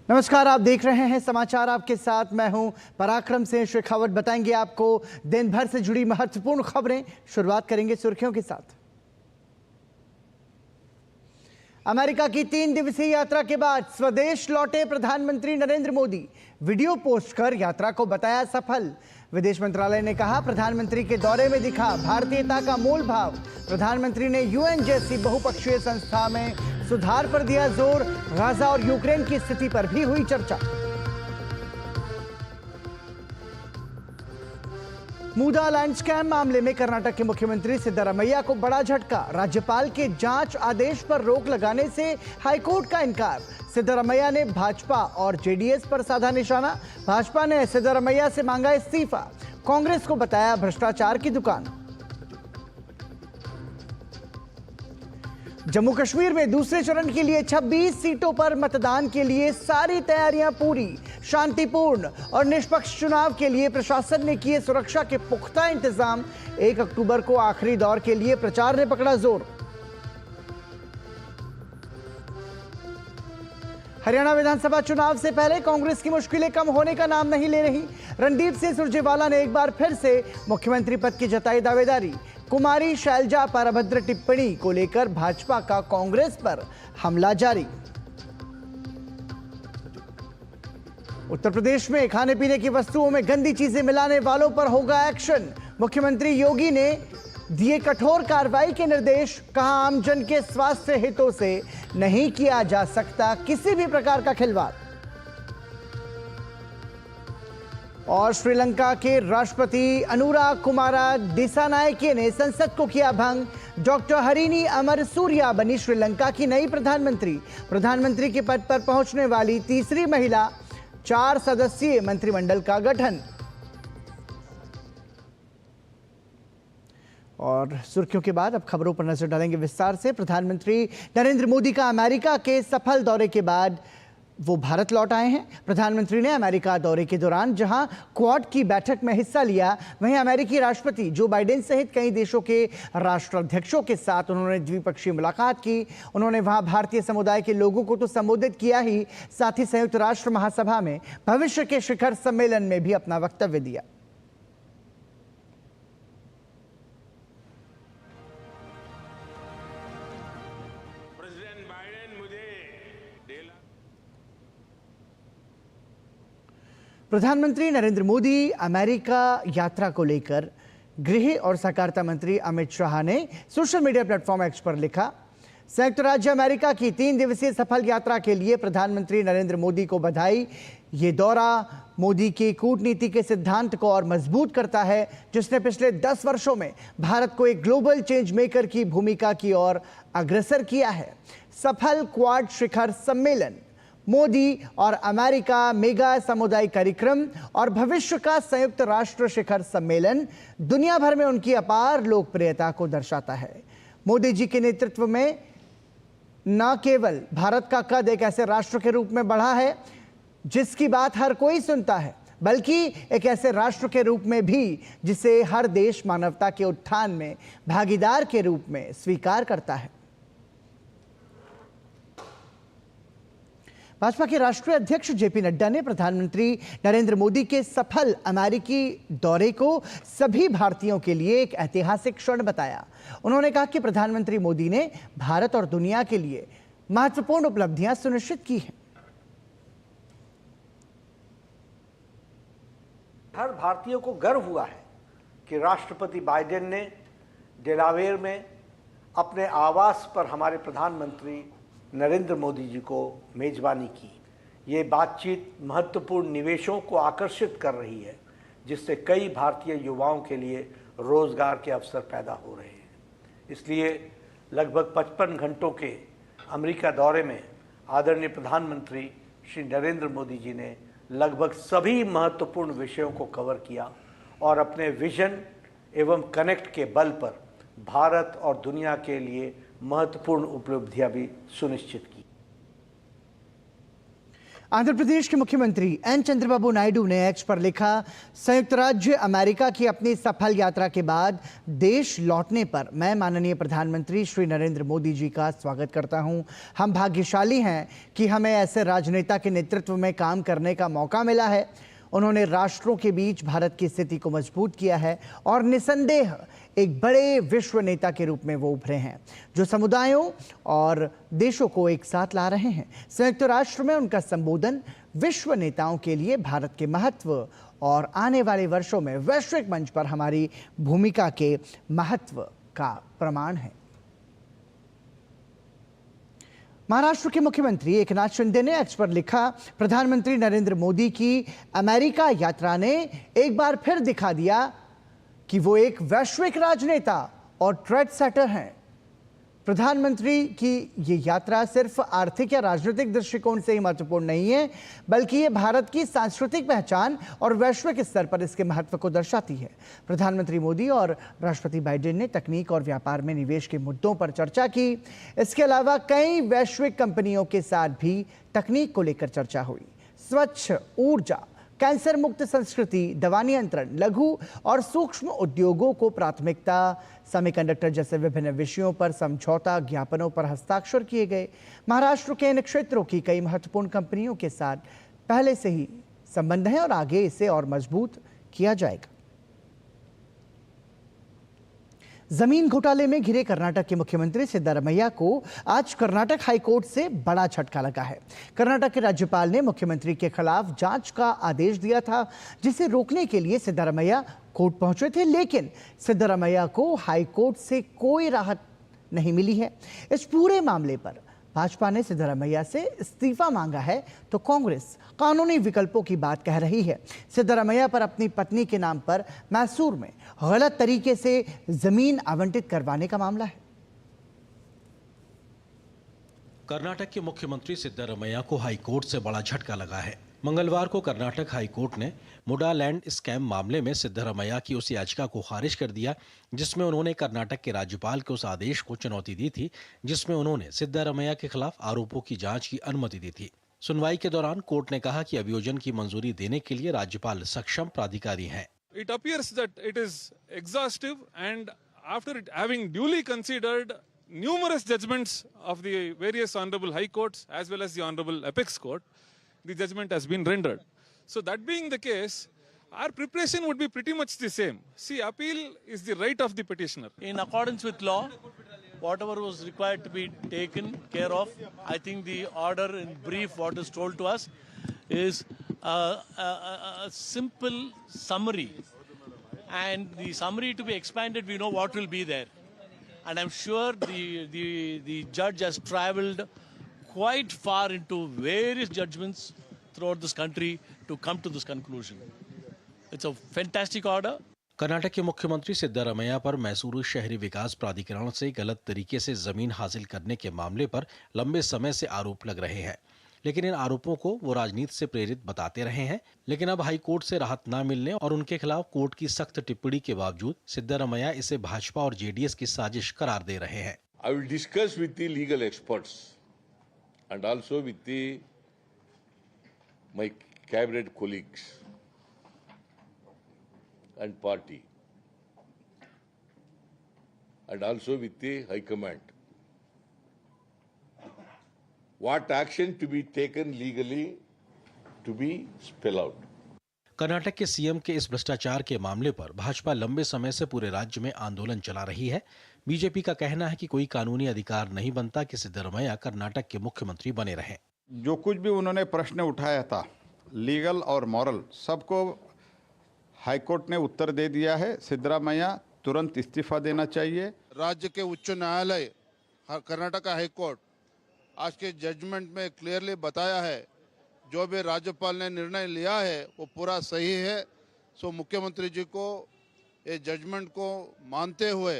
नमस्कार, आप देख रहे हैं समाचार आपके साथ मैं हूं पराक्रम सिंह शेखावत। बताएंगे आपको दिन भर से जुड़ी महत्वपूर्ण खबरें। शुरुआत करेंगे सुर्खियों के साथ। अमेरिका की 3 दिवसीय यात्रा के बाद स्वदेश लौटे प्रधानमंत्री नरेंद्र मोदी। वीडियो पोस्ट कर यात्रा को बताया सफल। विदेश मंत्रालय ने कहा, प्रधानमंत्री के दौरे में दिखा भारतीयता का मूल भाव। प्रधानमंत्री ने यूएन जैसी बहुपक्षीय संस्था में सुधार पर दिया जोर। गाजा और यूक्रेन की स्थिति पर भी हुई चर्चा। मुदा लैंड स्कैम मामले में कर्नाटक के मुख्यमंत्री सिद्धरामैया को बड़ा झटका। राज्यपाल के जांच आदेश पर रोक लगाने से हाईकोर्ट का इनकार। सिद्धरामैया ने भाजपा और जेडीएस पर साधा निशाना। भाजपा ने सिद्धरामैया से मांगा इस्तीफा। कांग्रेस को बताया भ्रष्टाचार की दुकान। जम्मू कश्मीर में दूसरे चरण के लिए 26 सीटों पर मतदान के लिए सारी तैयारियां पूरी। शांतिपूर्ण और निष्पक्ष चुनाव के लिए प्रशासन ने किए सुरक्षा के पुख्ता इंतजाम। 1 अक्टूबर को आखिरी दौर के लिए प्रचार ने पकड़ा जोर। हरियाणा विधानसभा चुनाव से पहले कांग्रेस की मुश्किलें कम होने का नाम नहीं ले रही। रणदीप सिंह सुरजेवाला ने एक बार फिर से मुख्यमंत्री पद की जताई दावेदारी। कुमारी शैलजा पर अभद्र टिप्पणी को लेकर भाजपा का कांग्रेस पर हमला जारी। उत्तर प्रदेश में खाने पीने की वस्तुओं में गंदी चीजें मिलाने वालों पर होगा एक्शन। मुख्यमंत्री योगी ने दिए कठोर कार्रवाई के निर्देश। कहा, आमजन के स्वास्थ्य हितों से नहीं किया जा सकता किसी भी प्रकार का खिलवाड़। और श्रीलंका के राष्ट्रपति अनुरा कुमारा दिसानायके ने संसद को किया भंग। डॉक्टर हरिनी अमरसूरिया बनी श्रीलंका की नई प्रधानमंत्री। प्रधानमंत्री के पद पर पहुंचने वाली तीसरी महिला। 4 सदस्यीय मंत्रिमंडल का गठन। और सुर्खियों के बाद अब खबरों पर नजर डालेंगे विस्तार से। प्रधानमंत्री नरेंद्र मोदी का अमेरिका के सफल दौरे के बाद वो भारत लौट आए हैं। प्रधानमंत्री ने अमेरिका दौरे के दौरान जहां क्वाड की बैठक में हिस्सा लिया, वहीं अमेरिकी राष्ट्रपति जो बाइडेन सहित कई देशों के राष्ट्राध्यक्षों के साथ उन्होंने द्विपक्षीय मुलाकात की। उन्होंने वहां भारतीय समुदाय के लोगों को तो संबोधित किया ही, साथ ही संयुक्त राष्ट्र महासभा में भविष्य के शिखर सम्मेलन में भी अपना वक्तव्य दिया। प्रधानमंत्री नरेंद्र मोदी अमेरिका यात्रा को लेकर गृह और सहकारिता मंत्री अमित शाह ने सोशल मीडिया प्लेटफॉर्म एक्स पर लिखा, संयुक्त राज्य अमेरिका की 3 दिवसीय सफल यात्रा के लिए प्रधानमंत्री नरेंद्र मोदी को बधाई। ये दौरा मोदी की कूटनीति के सिद्धांत को और मजबूत करता है, जिसने पिछले 10 वर्षों में भारत को एक ग्लोबल चेंज मेकर की भूमिका की ओर अग्रसर किया है। सफल क्वाड शिखर सम्मेलन, मोदी और अमेरिका मेगा सामुदायिक कार्यक्रम और भविष्य का संयुक्त राष्ट्र शिखर सम्मेलन दुनिया भर में उनकी अपार लोकप्रियता को दर्शाता है। मोदी जी के नेतृत्व में न केवल भारत का कद एक ऐसे राष्ट्र के रूप में बढ़ा है जिसकी बात हर कोई सुनता है, बल्कि एक ऐसे राष्ट्र के रूप में भी जिसे हर देश मानवता के उत्थान में भागीदार के रूप में स्वीकार करता है। भाजपा के राष्ट्रीय अध्यक्ष जेपी नड्डा ने प्रधानमंत्री नरेंद्र मोदी के सफल अमेरिकी दौरे को सभी भारतीयों के लिए एक ऐतिहासिक क्षण बताया। उन्होंने कहा कि प्रधानमंत्री मोदी ने भारत और दुनिया के लिए महत्वपूर्ण उपलब्धियां सुनिश्चित की हैं। हर भारतीय को गर्व हुआ है कि राष्ट्रपति बाइडेन ने डेलावेयर में अपने आवास पर हमारे प्रधानमंत्री नरेंद्र मोदी जी को मेजबानी की। ये बातचीत महत्वपूर्ण निवेशों को आकर्षित कर रही है, जिससे कई भारतीय युवाओं के लिए रोजगार के अवसर पैदा हो रहे हैं। इसलिए लगभग 55 घंटों के अमेरिका दौरे में आदरणीय प्रधानमंत्री श्री नरेंद्र मोदी जी ने लगभग सभी महत्वपूर्ण विषयों को कवर किया और अपने विजन एवं कनेक्ट के बल पर भारत और दुनिया के लिए महत्वपूर्ण उपलब्धियां भी सुनिश्चित की। आंध्र प्रदेश के मुख्यमंत्री एन चंद्रबाबू नायडू ने एक्स पर लिखा, संयुक्त राज्य अमेरिका की अपनी सफल यात्रा के बाद देश लौटने पर मैं माननीय प्रधानमंत्री श्री नरेंद्र मोदी जी का स्वागत करता हूं। हम भाग्यशाली हैं कि हमें ऐसे राजनेता के नेतृत्व में काम करने का मौका मिला है। उन्होंने राष्ट्रों के बीच भारत की स्थिति को मजबूत किया है और निसंदेह एक बड़े विश्व नेता के रूप में वो उभरे हैं, जो समुदायों और देशों को एक साथ ला रहे हैं। संयुक्त राष्ट्र में उनका संबोधन विश्व नेताओं के लिए भारत के महत्व और आने वाले वर्षों में वैश्विक मंच पर हमारी भूमिका के महत्व का प्रमाण है। महाराष्ट्र के मुख्यमंत्री एकनाथ शिंदे ने एक्स पर लिखा, प्रधानमंत्री नरेंद्र मोदी की अमेरिका यात्रा ने एक बार फिर दिखा दिया कि वो एक वैश्विक राजनेता और ट्रेंड सेटर हैं। प्रधानमंत्री की ये यात्रा सिर्फ आर्थिक या राजनीतिक दृष्टिकोण से ही महत्वपूर्ण नहीं है, बल्कि ये भारत की सांस्कृतिक पहचान और वैश्विक स्तर पर इसके महत्व को दर्शाती है। प्रधानमंत्री मोदी और राष्ट्रपति बाइडेन ने तकनीक और व्यापार में निवेश के मुद्दों पर चर्चा की। इसके अलावा कई वैश्विक कंपनियों के साथ भी तकनीक को लेकर चर्चा हुई। स्वच्छ ऊर्जा, कैंसर मुक्त संस्कृति, दवा नियंत्रण, लघु और सूक्ष्म उद्योगों को प्राथमिकता, सेमीकंडक्टर जैसे विभिन्न विषयों पर समझौता ज्ञापनों पर हस्ताक्षर किए गए। महाराष्ट्र के इन क्षेत्रों की कई महत्वपूर्ण कंपनियों के साथ पहले से ही संबंध हैं और आगे इसे और मजबूत किया जाएगा। जमीन घोटाले में घिरे कर्नाटक के मुख्यमंत्री सिद्धारमैया को आज कर्नाटक हाईकोर्ट से बड़ा झटका लगा है। कर्नाटक के राज्यपाल ने मुख्यमंत्री के खिलाफ जांच का आदेश दिया था, जिसे रोकने के लिए सिद्धारमैया कोर्ट पहुंचे थे, लेकिन सिद्धारमैया को हाईकोर्ट से कोई राहत नहीं मिली है। इस पूरे मामले पर भाजपा ने सिद्धारमैया से इस्तीफा मांगा है, तो कांग्रेस कानूनी विकल्पों की बात कह रही है। सिद्धारमैया पर अपनी पत्नी के नाम पर मैसूर में गलत तरीके से जमीन आवंटित करवाने का मामला है। कर्नाटक के मुख्यमंत्री सिद्धारमैया को हाईकोर्ट से बड़ा झटका लगा है। मंगलवार को कर्नाटक हाईकोर्ट ने मुडा लैंड स्कैम मामले में सिद्धारमैया की उस याचिका को खारिज कर दिया, जिसमें उन्होंने कर्नाटक के राज्यपाल के उस आदेश को चुनौती दी थी, जिसमें उन्होंने सिद्धारमैया के खिलाफ आरोपों की जांच की अनुमति दी थी। सुनवाई के दौरान कोर्ट ने कहा कि अभियोजन की मंजूरी देने के लिए राज्यपाल सक्षम प्राधिकारी हैं। It appears that it is exhaustive, and after it having duly considered numerous judgments of the various honorable high courts as well as the honorable apex court, the judgment has been rendered. So that being the case, our preparation would be pretty much the same. See, appeal is the right of the petitioner. In accordance with law, whatever was required to be taken care of, I think the order in brief, what is told to us, is a simple summary. And the summary to be expanded, we know what will be there. And I'm sure the judge has traveled quite far into various judgments throughout this country to come to this conclusion. It's a fantastic order. Karnataka के मुख्यमंत्री सिद्धारमैया पर मैसूरू शहरी विकास प्राधिकरण से गलत तरीके से जमीन हासिल करने के मामले पर लंबे समय से आरोप लग रहे हैं, लेकिन इन आरोपों को वो राजनीति से प्रेरित बताते रहे हैं। लेकिन अब हाईकोर्ट से राहत न मिलने और उनके खिलाफ कोर्ट की सख्त टिप्पणी के बावजूद सिद्धारमैया इसे भाजपा और जेडीएस की साजिश करार दे रहे हैं। I will discuss with the legal experts and also with my cabinet colleagues and party and also with the High Command. What action to be taken legally to be spelled out. Karnataka के CM के इस भ्रष्टाचार के मामले पर भाजपा लंबे समय से पूरे राज्य में आंदोलन चला रही है। बीजेपी का कहना है कि कोई कानूनी अधिकार नहीं बनता कि सिद्धारमैया कर्नाटक के मुख्यमंत्री बने रहें। जो कुछ भी उन्होंने प्रश्न उठाया था, लीगल और मॉरल, सबको हाईकोर्ट ने उत्तर दे दिया है। सिद्धारमैया तुरंत इस्तीफा देना चाहिए। राज्य के उच्च न्यायालय कर्नाटक हाईकोर्ट आज के जजमेंट में क्लियरली बताया है, जो भी राज्यपाल ने निर्णय लिया है वो पूरा सही है। सो मुख्यमंत्री जी को ये जजमेंट को मानते हुए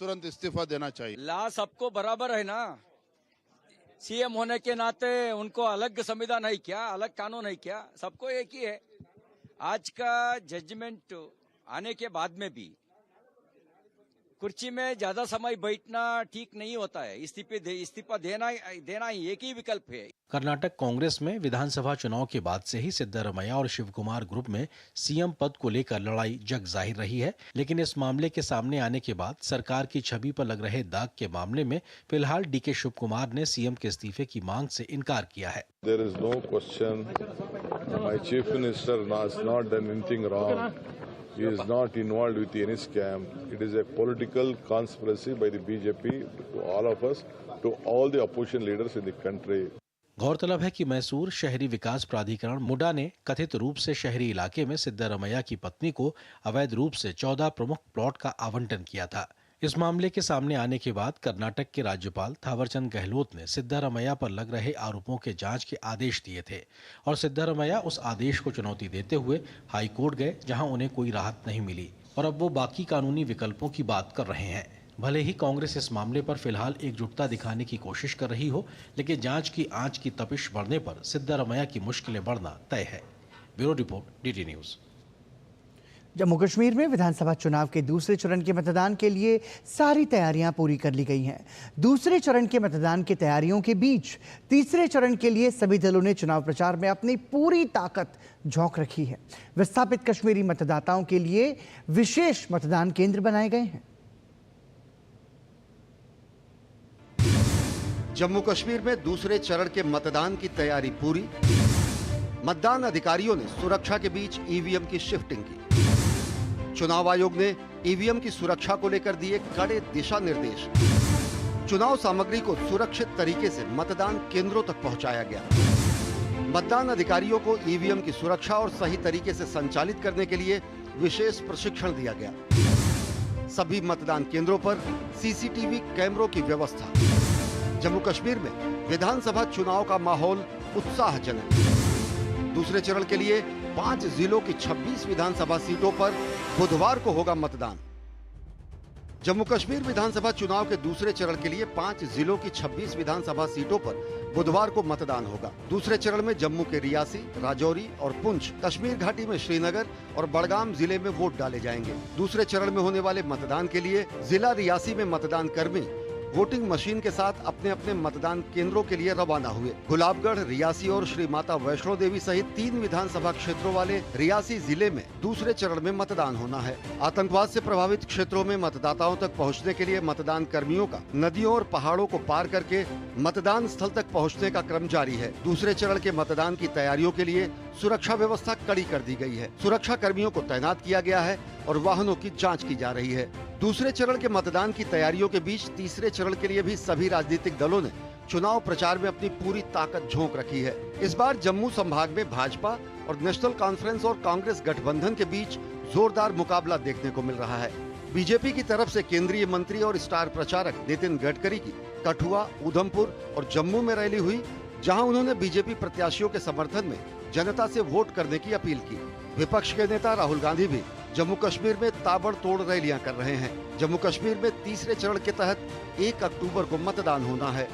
तुरंत इस्तीफा देना चाहिए। ला सबको बराबर है ना, सीएम होने के नाते उनको अलग संविधान है क्या, अलग कानून है क्या? सबको एक ही है। आज का जजमेंट आने के बाद में भी कुर्सी में ज्यादा समय बैठना ठीक नहीं होता है। इस्तीफा देना ही एक ही विकल्प है। कर्नाटक कांग्रेस में विधानसभा चुनाव के बाद से ही सिद्धरमैया और शिवकुमार ग्रुप में सीएम पद को लेकर लड़ाई जग जाहिर रही है, लेकिन इस मामले के सामने आने के बाद सरकार की छवि पर लग रहे दाग के मामले में फिलहाल डीके शिवकुमार ने सीएम के इस्तीफे की मांग से इनकार किया है। There is no question. My chief minister has not done anything wrong. He is not involved with any scam. It is a political conspiracy by the BJP to all of us, to all the opposition leaders in the country. गौरतलब है कि मैसूर शहरी विकास प्राधिकरण मुडा ने कथित रूप से शहरी इलाके में सिद्धरमैया की पत्नी को अवैध रूप से 14 प्रमुख प्लॉट का आवंटन किया था। इस मामले के सामने आने के बाद कर्नाटक के राज्यपाल थावरचंद गहलोत ने सिद्धरमैया पर लग रहे आरोपों के जांच के आदेश दिए थे और सिद्धरमैया उस आदेश को चुनौती देते हुए हाई कोर्ट गए, जहां उन्हें कोई राहत नहीं मिली और अब वो बाकी कानूनी विकल्पों की बात कर रहे हैं। भले ही कांग्रेस इस मामले पर फिलहाल एकजुटता दिखाने की कोशिश कर रही हो, लेकिन जांच की आंच की तपिश बढ़ने पर सिद्धरमैया की मुश्किलें बढ़ना तय है। Bureau report, DD news. Jammu Kashmir में विधानसभा चुनाव के दूसरे चरण के मतदान के लिए सारी तैयारियां पूरी कर ली गई हैं। दूसरे चरण के मतदान की तैयारियों के बीच तीसरे चरण के लिए सभी दलों ने चुनाव प्रचार में अपनी पूरी ताकत झोंक रखी है। विस्थापित कश्मीरी मतदाताओं के लिए विशेष मतदान केंद्र बनाए गए हैं। जम्मू कश्मीर में दूसरे चरण के मतदान की तैयारी पूरी। मतदान अधिकारियों ने सुरक्षा के बीच ईवीएम की शिफ्टिंग की। चुनाव आयोग ने ईवीएम की सुरक्षा को लेकर दिए कड़े दिशा निर्देश। चुनाव सामग्री को सुरक्षित तरीके से मतदान केंद्रों तक पहुंचाया गया। मतदान अधिकारियों को ईवीएम की सुरक्षा और सही तरीके से संचालित करने के लिए विशेष प्रशिक्षण दिया गया। सभी मतदान केंद्रों पर सीसीटीवी कैमरों की व्यवस्था। जम्मू कश्मीर में विधानसभा चुनाव का माहौल उत्साहजनक। दूसरे चरण के लिए 5 जिलों की 26 विधानसभा सीटों पर बुधवार को होगा मतदान। जम्मू कश्मीर विधानसभा चुनाव के दूसरे चरण के लिए 5 जिलों की 26 विधानसभा सीटों पर बुधवार को मतदान होगा। दूसरे चरण में जम्मू के रियासी, राजौरी और पुंछ, कश्मीर घाटी में श्रीनगर और बड़गाम जिले में वोट डाले जाएंगे। दूसरे चरण में होने वाले मतदान के लिए जिला रियासी में मतदान कर्मी वोटिंग मशीन के साथ अपने अपने मतदान केंद्रों के लिए रवाना हुए। गुलाबगढ़, रियासी और श्री माता वैष्णो देवी सहित 3 विधानसभा क्षेत्रों वाले रियासी जिले में दूसरे चरण में मतदान होना है। आतंकवाद से प्रभावित क्षेत्रों में मतदाताओं तक पहुंचने के लिए मतदान कर्मियों का नदियों और पहाड़ों को पार करके मतदान स्थल तक पहुंचने का क्रम जारी है। दूसरे चरण के मतदान की तैयारियों के लिए सुरक्षा व्यवस्था कड़ी कर दी गई है। सुरक्षा कर्मियों को तैनात किया गया है और वाहनों की जाँच की जा रही है। दूसरे चरण के मतदान की तैयारियों के बीच तीसरे चरण के लिए भी सभी राजनीतिक दलों ने चुनाव प्रचार में अपनी पूरी ताकत झोंक रखी है। इस बार जम्मू संभाग में भाजपा और नेशनल कॉन्फ्रेंस और कांग्रेस गठबंधन के बीच जोरदार मुकाबला देखने को मिल रहा है। बीजेपी की तरफ से केंद्रीय मंत्री और स्टार प्रचारक नितिन गडकरी की कठुआ, उधमपुर और जम्मू में रैली हुई, जहां उन्होंने बीजेपी प्रत्याशियों के समर्थन में जनता से वोट करने की अपील की। विपक्ष के नेता राहुल गांधी भी जम्मू कश्मीर में ताबड़तोड़ रैलियां कर रहे हैं। जम्मू कश्मीर में तीसरे चरण के तहत 1 अक्टूबर को मतदान होना है।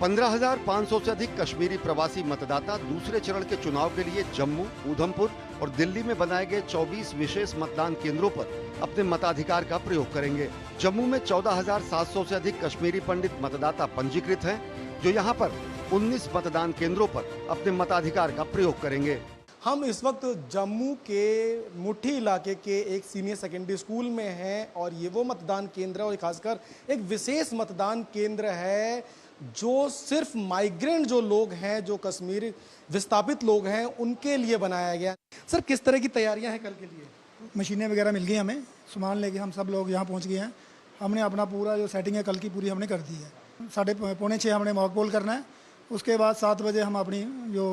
15,500 से अधिक कश्मीरी प्रवासी मतदाता दूसरे चरण के चुनाव के लिए जम्मू, उधमपुर और दिल्ली में बनाए गए 24 विशेष मतदान केंद्रों पर अपने मताधिकार का प्रयोग करेंगे। जम्मू में 14,700 से अधिक कश्मीरी पंडित मतदाता पंजीकृत हैं, जो यहाँ पर 19 मतदान केंद्रों पर अपने मताधिकार का प्रयोग करेंगे। हम इस वक्त जम्मू के मुट्ठी इलाके के एक सीनियर सेकेंडरी स्कूल में हैं और ये वो मतदान केंद्र है और खासकर एक विशेष मतदान केंद्र है जो सिर्फ माइग्रेंट जो लोग हैं, जो कश्मीर विस्थापित लोग हैं, उनके लिए बनाया गया। सर, किस तरह की तैयारियां हैं कल के लिए? मशीनें वगैरह मिल गई हमें, सामान लेके हम सब लोग यहाँ पहुँच गए हैं। हमने अपना पूरा जो सेटिंग है कल की पूरी हमने कर दी है। 5:45 हमने मॉक पोल करना है, उसके बाद 7 बजे हम अपनी जो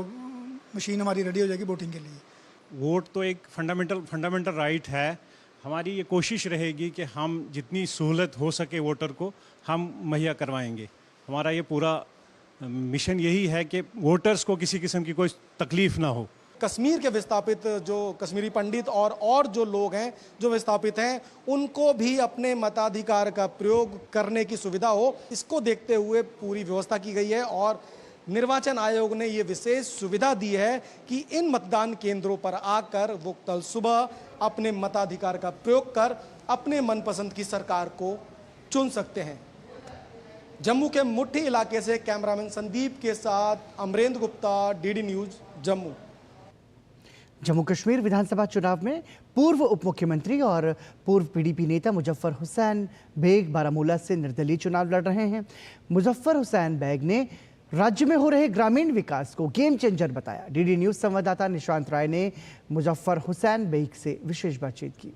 मशीन हमारी रेडी हो जाएगी वोटिंग के लिए। वोट तो एक फंडामेंटल राइट है। हमारी ये कोशिश रहेगी कि हम जितनी सहूलत हो सके वोटर को हम मुहैया करवाएंगे। हमारा ये पूरा मिशन यही है कि वोटर्स को किसी किस्म की कोई तकलीफ ना हो। कश्मीर के विस्थापित जो कश्मीरी पंडित और जो लोग हैं जो विस्थापित हैं, उनको भी अपने मताधिकार का प्रयोग करने की सुविधा हो, इसको देखते हुए पूरी व्यवस्था की गई है और निर्वाचन आयोग ने ये विशेष सुविधा दी है कि इन मतदान केंद्रों पर आकर वो कल सुबह अपने मताधिकार का प्रयोग कर अपने मनपसंद की सरकार को चुन सकते हैं। जम्मू के मुट्ठी इलाके से कैमरामैन संदीप के साथ अमरेंद्र गुप्ता, डीडी न्यूज, जम्मू। जम्मू कश्मीर विधानसभा चुनाव में पूर्व उप मुख्यमंत्री और पूर्व पीडीपी नेता मुजफ्फर हुसैन बेग बारामूला से निर्दलीय चुनाव लड़ रहे हैं। मुजफ्फर हुसैन बेग ने राज्य में हो रहे ग्रामीण विकास को गेम चेंजर बताया। डीडी न्यूज संवाददाता निशांत राय ने मुजफ्फर हुसैन बेग से विशेष बातचीत की।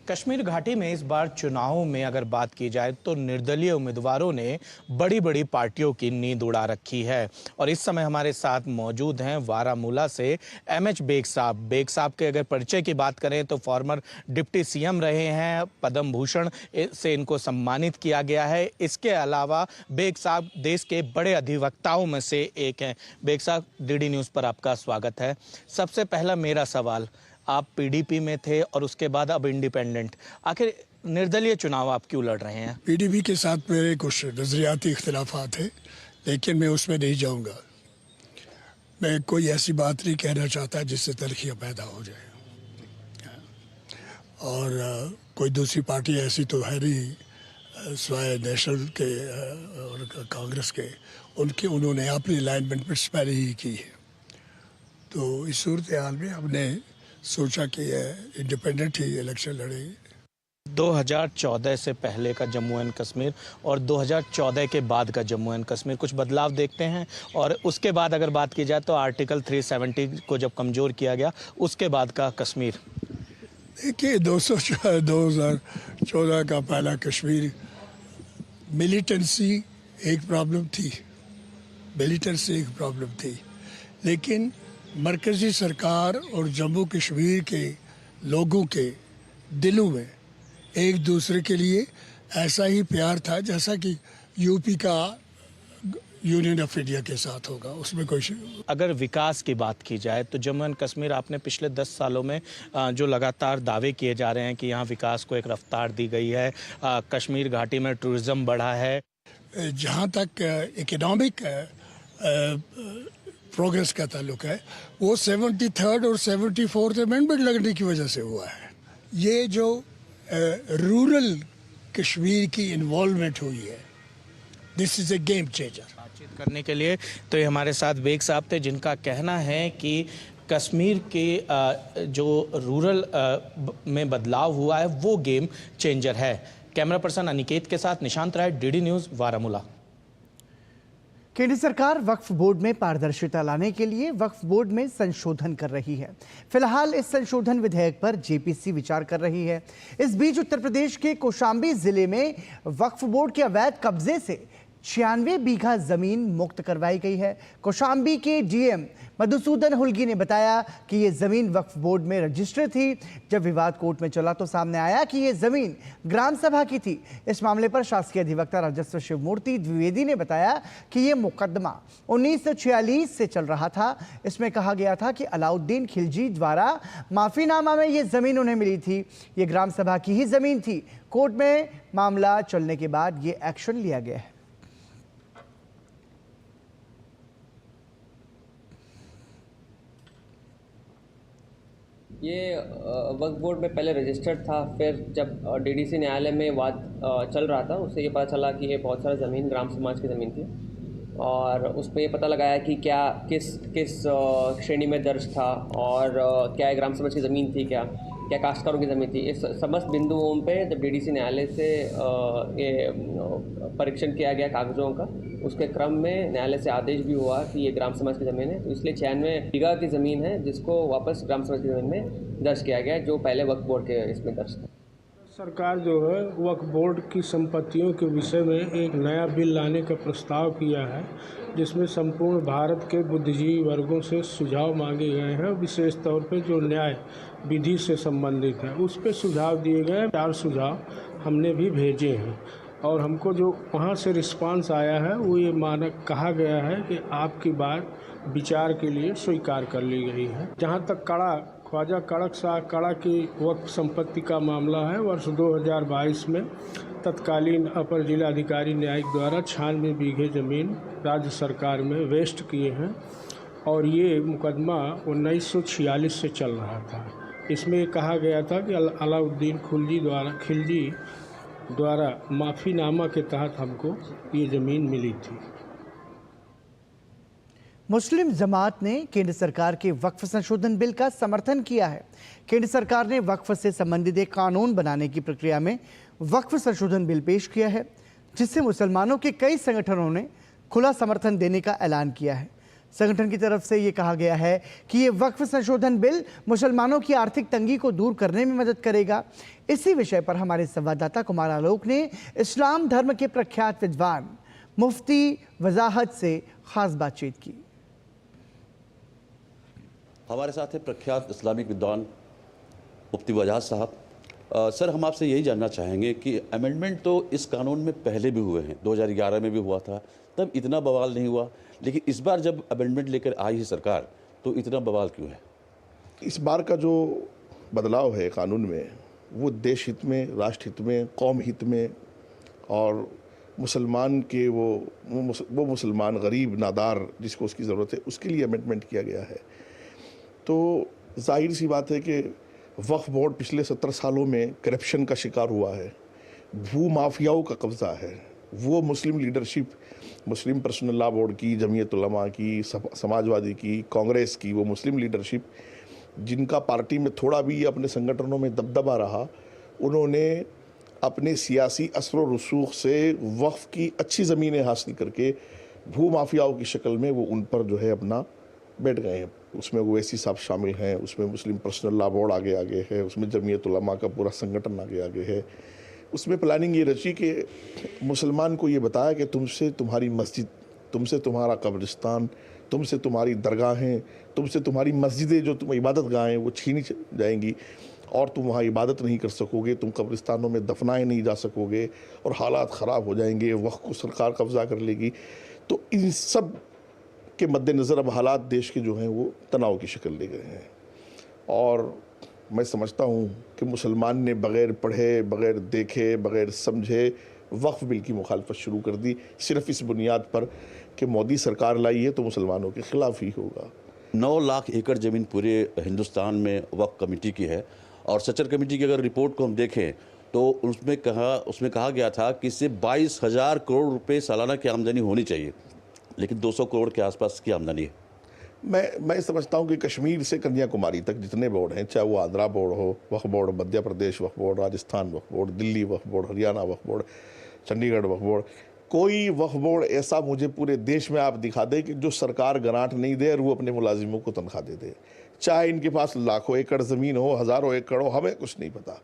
कश्मीर घाटी में इस बार चुनावों में अगर बात की जाए तो निर्दलीय उम्मीदवारों ने बड़ी बड़ी पार्टियों की नींद उड़ा रखी है और इस समय हमारे साथ मौजूद हैं बारामूला से एमएच बेग साहब। बेग साहब के अगर परिचय की बात करें तो फॉर्मर डिप्टी सीएम रहे हैं, पद्म भूषण से इनको सम्मानित किया गया है। इसके अलावा बेग साहब देश के बड़े अधिवक्ताओं में से एक हैं। बेग साहब, डीडी न्यूज़ पर आपका स्वागत है। सबसे पहला मेरा सवाल, आप पीडीपी में थे और उसके बाद अब इंडिपेंडेंट, आखिर निर्दलीय चुनाव आप क्यों लड़ रहे हैं? पीडीपी के साथ मेरे कुछ नजरियाती इख्तिलाफात हैं, लेकिन मैं उसमें नहीं जाऊंगा। मैं कोई ऐसी बात नहीं कहना चाहता जिससे तलखियाँ पैदा हो जाए, और कोई दूसरी पार्टी ऐसी तो है नहीं स्वाय नेशनल के और कांग्रेस के, उन्होंने अपनी अलाइनमेंट पर पहले ही की है। तो इस सूरत हाल में हमने सोचा कि इंडिपेंडेंट ही इलेक्शन लड़ेंगे। 2014 से पहले का जम्मू एंड कश्मीर और 2014 के बाद का जम्मू एंड कश्मीर, कुछ बदलाव देखते हैं। और उसके बाद अगर बात की जाए तो आर्टिकल 370 को जब कमज़ोर किया गया, उसके बाद का कश्मीर। देखिए 2014 का पहला कश्मीर, मिलिटेंसी एक प्रॉब्लम थी, लेकिन मरकज़ी सरकार और जम्मू कश्मीर के लोगों के दिलों में एक दूसरे के लिए ऐसा ही प्यार था जैसा कि यूपी का यूनियन ऑफ इंडिया के साथ होगा। उसमें कोई, अगर विकास की बात की जाए तो जम्मू एंड कश्मीर, आपने पिछले 10 सालों में जो लगातार दावे किए जा रहे हैं कि यहाँ विकास को एक रफ्तार दी गई है, कश्मीर घाटी में टूरिज्म बढ़ा है। जहाँ तक इकोनॉमिक प्रोग्रेस का ताल्लुक है, वो 73rd और 74th अमेंडमेंट लगने की वजह से हुआ है। ये जो रूरल कश्मीर की इन्वॉल्वमेंट हुई है, this is a game changer. बातचीत करने के लिए तो ये हमारे साथ बेग साहब थे, जिनका कहना है कि कश्मीर के जो रूरल में बदलाव हुआ है वो गेम चेंजर है। कैमरा पर्सन अनिकेत के साथ निशांत राय, डीडी न्यूज़, बारामूला। केंद्र सरकार वक्फ बोर्ड में पारदर्शिता लाने के लिए वक्फ बोर्ड में संशोधन कर रही है। फिलहाल इस संशोधन विधेयक पर जेपीसी विचार कर रही है। इस बीच उत्तर प्रदेश के कौशाम्बी जिले में वक्फ बोर्ड के अवैध कब्जे से 96 बीघा जमीन मुक्त करवाई गई है। कौशाम्बी के डीएम मधुसूदन हुल्गी ने बताया कि ये जमीन वक्फ बोर्ड में रजिस्टर्ड थी। जब विवाद कोर्ट में चला तो सामने आया कि ये जमीन ग्राम सभा की थी। इस मामले पर शासकीय अधिवक्ता राजस्व शिवमूर्ति द्विवेदी ने बताया कि ये मुकदमा 1946 से चल रहा था। इसमें कहा गया था कि अलाउद्दीन खिलजी द्वारा माफीनामा में ये जमीन उन्हें मिली थी। ये ग्राम सभा की ही जमीन थी। कोर्ट में मामला चलने के बाद ये एक्शन लिया गया है। ये वक्फ बोर्ड में पहले रजिस्टर्ड था, फिर जब डीडीसी न्यायालय में वाद चल रहा था उससे ये पता चला कि ये बहुत सारा ज़मीन ग्राम समाज की ज़मीन थी और उसमें ये पता लगाया कि क्या किस श्रेणी में दर्ज था और क्या ये ग्राम समाज की ज़मीन थी, क्या काश्तकारों की ज़मीन थी। इस समस्त बिंदुओं पे जब डीडीसी न्यायालय से ये परीक्षण किया गया कागज़ों का, उसके क्रम में न्यायालय से आदेश भी हुआ कि ये ग्राम समाज की ज़मीन है। तो इसलिए 96 बीघा की ज़मीन है जिसको वापस ग्राम समाज की ज़मीन में दर्ज किया गया है, जो पहले वक्फ बोर्ड के इसमें दर्ज था। सरकार जो है वक्फ बोर्ड की संपत्तियों के विषय में एक नया बिल लाने का प्रस्ताव किया है, जिसमें संपूर्ण भारत के बुद्धिजीवी वर्गों से सुझाव मांगे गए हैं। विशेष तौर पे जो न्याय विधि से संबंधित है उस पर सुझाव दिए गए। 4 सुझाव हमने भी भेजे हैं और हमको जो वहाँ से रिस्पांस आया है वो ये कहा गया है कि आपकी बात विचार के लिए स्वीकार कर ली गई है। जहाँ तक ख्वाजा कड़क शाह कड़ा की वक्फ संपत्ति का मामला है, वर्ष 2022 में तत्कालीन अपर जिला अधिकारी न्यायिक द्वारा 96 बीघे ज़मीन राज्य सरकार में वेस्ट किए हैं और ये मुकदमा 1946 से चल रहा था। इसमें कहा गया था कि अलाउद्दीन खिलजी द्वारा माफ़ीनामा के तहत हमको ये ज़मीन मिली थी। मुस्लिम जमात ने केंद्र सरकार के वक्फ संशोधन बिल का समर्थन किया है। केंद्र सरकार ने वक्फ से संबंधित एक कानून बनाने की प्रक्रिया में वक्फ संशोधन बिल पेश किया है, जिससे मुसलमानों के कई संगठनों ने खुला समर्थन देने का ऐलान किया है। संगठन की तरफ से ये कहा गया है कि ये वक्फ संशोधन बिल मुसलमानों की आर्थिक तंगी को दूर करने में मदद करेगा। इसी विषय पर हमारे संवाददाता कुमार आलोक ने इस्लाम धर्म के प्रख्यात विद्वान मुफ्ती वजाहत से खास बातचीत की। हमारे साथ है प्रख्यात इस्लामिक विद्वान मुफ्ती वजाहत साहब। सर, हम आपसे यही जानना चाहेंगे कि अमेंडमेंट तो इस कानून में पहले भी हुए हैं, 2011 में भी हुआ था, तब इतना बवाल नहीं हुआ, लेकिन इस बार जब अमेंडमेंट लेकर आई है सरकार तो इतना बवाल क्यों है? इस बार का जो बदलाव है कानून में वो देश हित में, राष्ट्र हित में, कौम हित में और मुसलमान के वो मुसलमान गरीब नादार जिसको उसकी ज़रूरत है उसके लिए अमेंडमेंट किया गया है। तो जाहिर सी बात है कि वक्फ बोर्ड पिछले 17 सालों में करप्शन का शिकार हुआ है, भू माफियाओं का कब्ज़ा है। वो मुस्लिम लीडरशिप, मुस्लिम पर्सनल लॉ बोर्ड की, जमीयत उलमा की, समाजवादी की, कांग्रेस की, वो मुस्लिम लीडरशिप जिनका पार्टी में थोड़ा भी अपने संगठनों में दबदबा रहा, उन्होंने अपने सियासी असर व रसूख से वक्फ की अच्छी ज़मीनें हासिल करके भू माफियाओं की शक्ल में वो उन पर जो है अपना बैठ गए हैं। उसमें ओवैसी साहब शामिल हैं, उसमें मुस्लिम पर्सनल लॉ बोर्ड आगे है, उसमें जमीयत उलमा का पूरा संगठन आगे है। उसमें प्लानिंग ये रची कि मुसलमान को ये बताया कि तुमसे तुम्हारी मस्जिद, तुमसे तुम्हारा कब्रिस्तान, तुमसे तुम्हारी दरगाहें, तुमसे तुम्हारी मस्जिदें जो तुम इबादत गाहें वो छीनी जाएंगी और तुम वहाँ इबादत नहीं कर सकोगे, तुम कब्रिस्तानों में दफनाए नहीं जा सकोगे और हालात ख़राब हो जाएंगे, वक्त को सरकार कब्ज़ा कर लेगी। तो इन सब के मद्देनज़र अब हालात देश के जो हैं वो तनाव की शक्ल ले गए हैं और मैं समझता हूँ कि मुसलमान ने बग़ैर पढ़े, बग़ैर देखे, बग़ैर समझे वक्फ बिल की मुखालफत शुरू कर दी, सिर्फ इस बुनियाद पर कि मोदी सरकार लाई है तो मुसलमानों के ख़िलाफ़ ही होगा। 9 लाख एकड़ ज़मीन पूरे हिंदुस्तान में वक्फ कमेटी की है और सचर कमेटी की अगर रिपोर्ट को हम देखें तो उसमें कहा गया था कि इससे 22,000 करोड़ रुपए सालाना की आमदनी होनी चाहिए, लेकिन 200 करोड़ के आसपास की आमदनी है। मैं समझता हूँ कि कश्मीर से कन्याकुमारी तक जितने बोर्ड हैं, चाहे वो आंध्रा बोर्ड हो, वक्फ बोर्ड मध्य प्रदेश वक्फ बोर्ड, राजस्थान वक्फ बोर्ड, दिल्ली वक्फ बोर्ड, हरियाणा वक्फ बोर्ड, चंडीगढ़ वक्फ बोर्ड, कोई वक्फ बोर्ड ऐसा मुझे पूरे देश में आप दिखा दे कि जो सरकार ग्रांट नहीं दे और वो अपने मुलाजिमों को तनख्वाह दे। चाहे इनके पास लाखों एकड़ ज़मीन हो, हज़ारों एकड़ हो, हमें कुछ नहीं पता।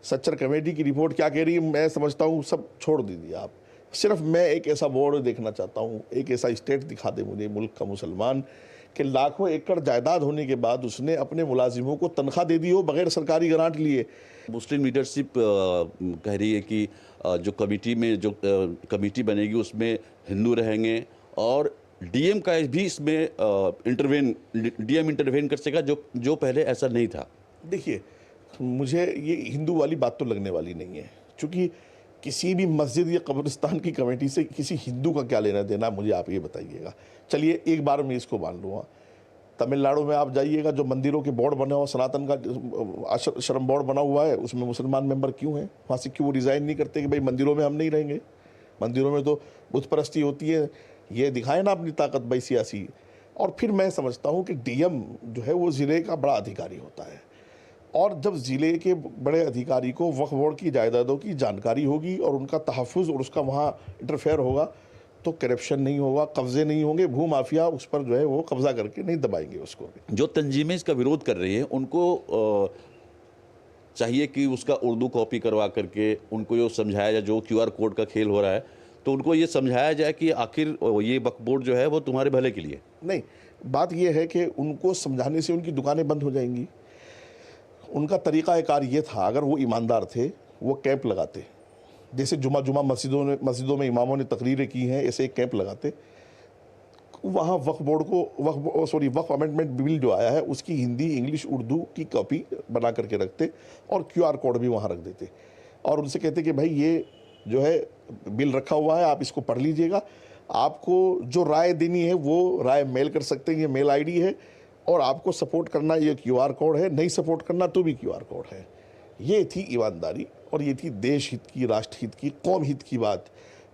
सच्चर कमेटी की रिपोर्ट क्या कह रही है मैं समझता हूँ सब छोड़ दीजिए आप। सिर्फ मैं एक ऐसा बोर्ड देखना चाहता हूँ, एक ऐसा स्टेट दिखा दे मुझे मुल्क का मुसलमान कि लाखों एकड़ जायदाद होने के बाद उसने अपने मुलाजिमों को तनख्वाह दे दी हो बगैर सरकारी ग्रांट लिए। मुस्लिम लीडरशिप कह रही है कि जो कमेटी बनेगी उसमें हिंदू रहेंगे और डीएम का भी इसमें डीएम इंटरवेन कर सकेगा, जो पहले ऐसा नहीं था। देखिए, मुझे ये हिंदू वाली बात तो लगने वाली नहीं है, क्योंकि किसी भी मस्जिद या कब्रिस्तान की कमेटी से किसी हिंदू का क्या लेना देना, मुझे आप ये बताइएगा। चलिए एक बार मैं इसको मान लूँगा, तमिलनाडु में आप जाइएगा, जो मंदिरों के बोर्ड बने हुआ, सनातन का आश्रम बोर्ड बना हुआ है, उसमें मुसलमान मेंबर क्यों हैं? वहाँ से क्यों रिज़ाइन नहीं करते कि भाई मंदिरों में हम नहीं रहेंगे, मंदिरों में तो बुत परस्ती होती है, ये दिखाए ना अपनी ताकत भाई सियासी। और फिर मैं समझता हूँ कि डीएम जो है वो ज़िले का बड़ा अधिकारी होता है और जब ज़िले के बड़े अधिकारी को वक्फ बोर्ड की जायदादों की जानकारी होगी और उनका तहफ़्फ़ुज़ और उसका वहाँ इंटरफेयर होगा तो करप्शन नहीं होगा, कब्ज़े नहीं होंगे, भू माफिया उस पर जो है वो कब्ज़ा करके नहीं दबाएंगे उसको। जो तंजीमें इसका विरोध कर रही हैं उनको चाहिए कि उसका उर्दू कॉपी करवा करके उनको ये समझाया जाए, जो QR कोड का खेल हो रहा है तो उनको ये समझाया जाए कि आखिर ये वक्फ बोर्ड जो है वो तुम्हारे भले के लिए। नहीं, बात ये है कि उनको समझाने से उनकी दुकानें बंद हो जाएंगी। उनका तरीक़ाकार ये था, अगर वो ईमानदार थे वो कैंप लगाते, जैसे जुमा मस्जिदों में इमामों ने तकरीरें की हैं, ऐसे एक कैंप लगाते। वहाँ वक्फ बोर्ड को वक्फ अमेंडमेंट बिल जो आया है उसकी हिंदी, इंग्लिश, उर्दू की कॉपी बना करके रखते और QR कोड भी वहाँ रख देते और उनसे कहते कि भाई ये जो है बिल रखा हुआ है, आप इसको पढ़ लीजिएगा, आपको जो राय देनी है वो राय मेल कर सकते हैं, ये मेल ID है और आपको सपोर्ट करना ये क्यूआर कोड है, नहीं सपोर्ट करना तो भी क्यूआर कोड है। ये थी ईमानदारी और ये थी देश हित की, राष्ट्र हित की, कौम हित की बात।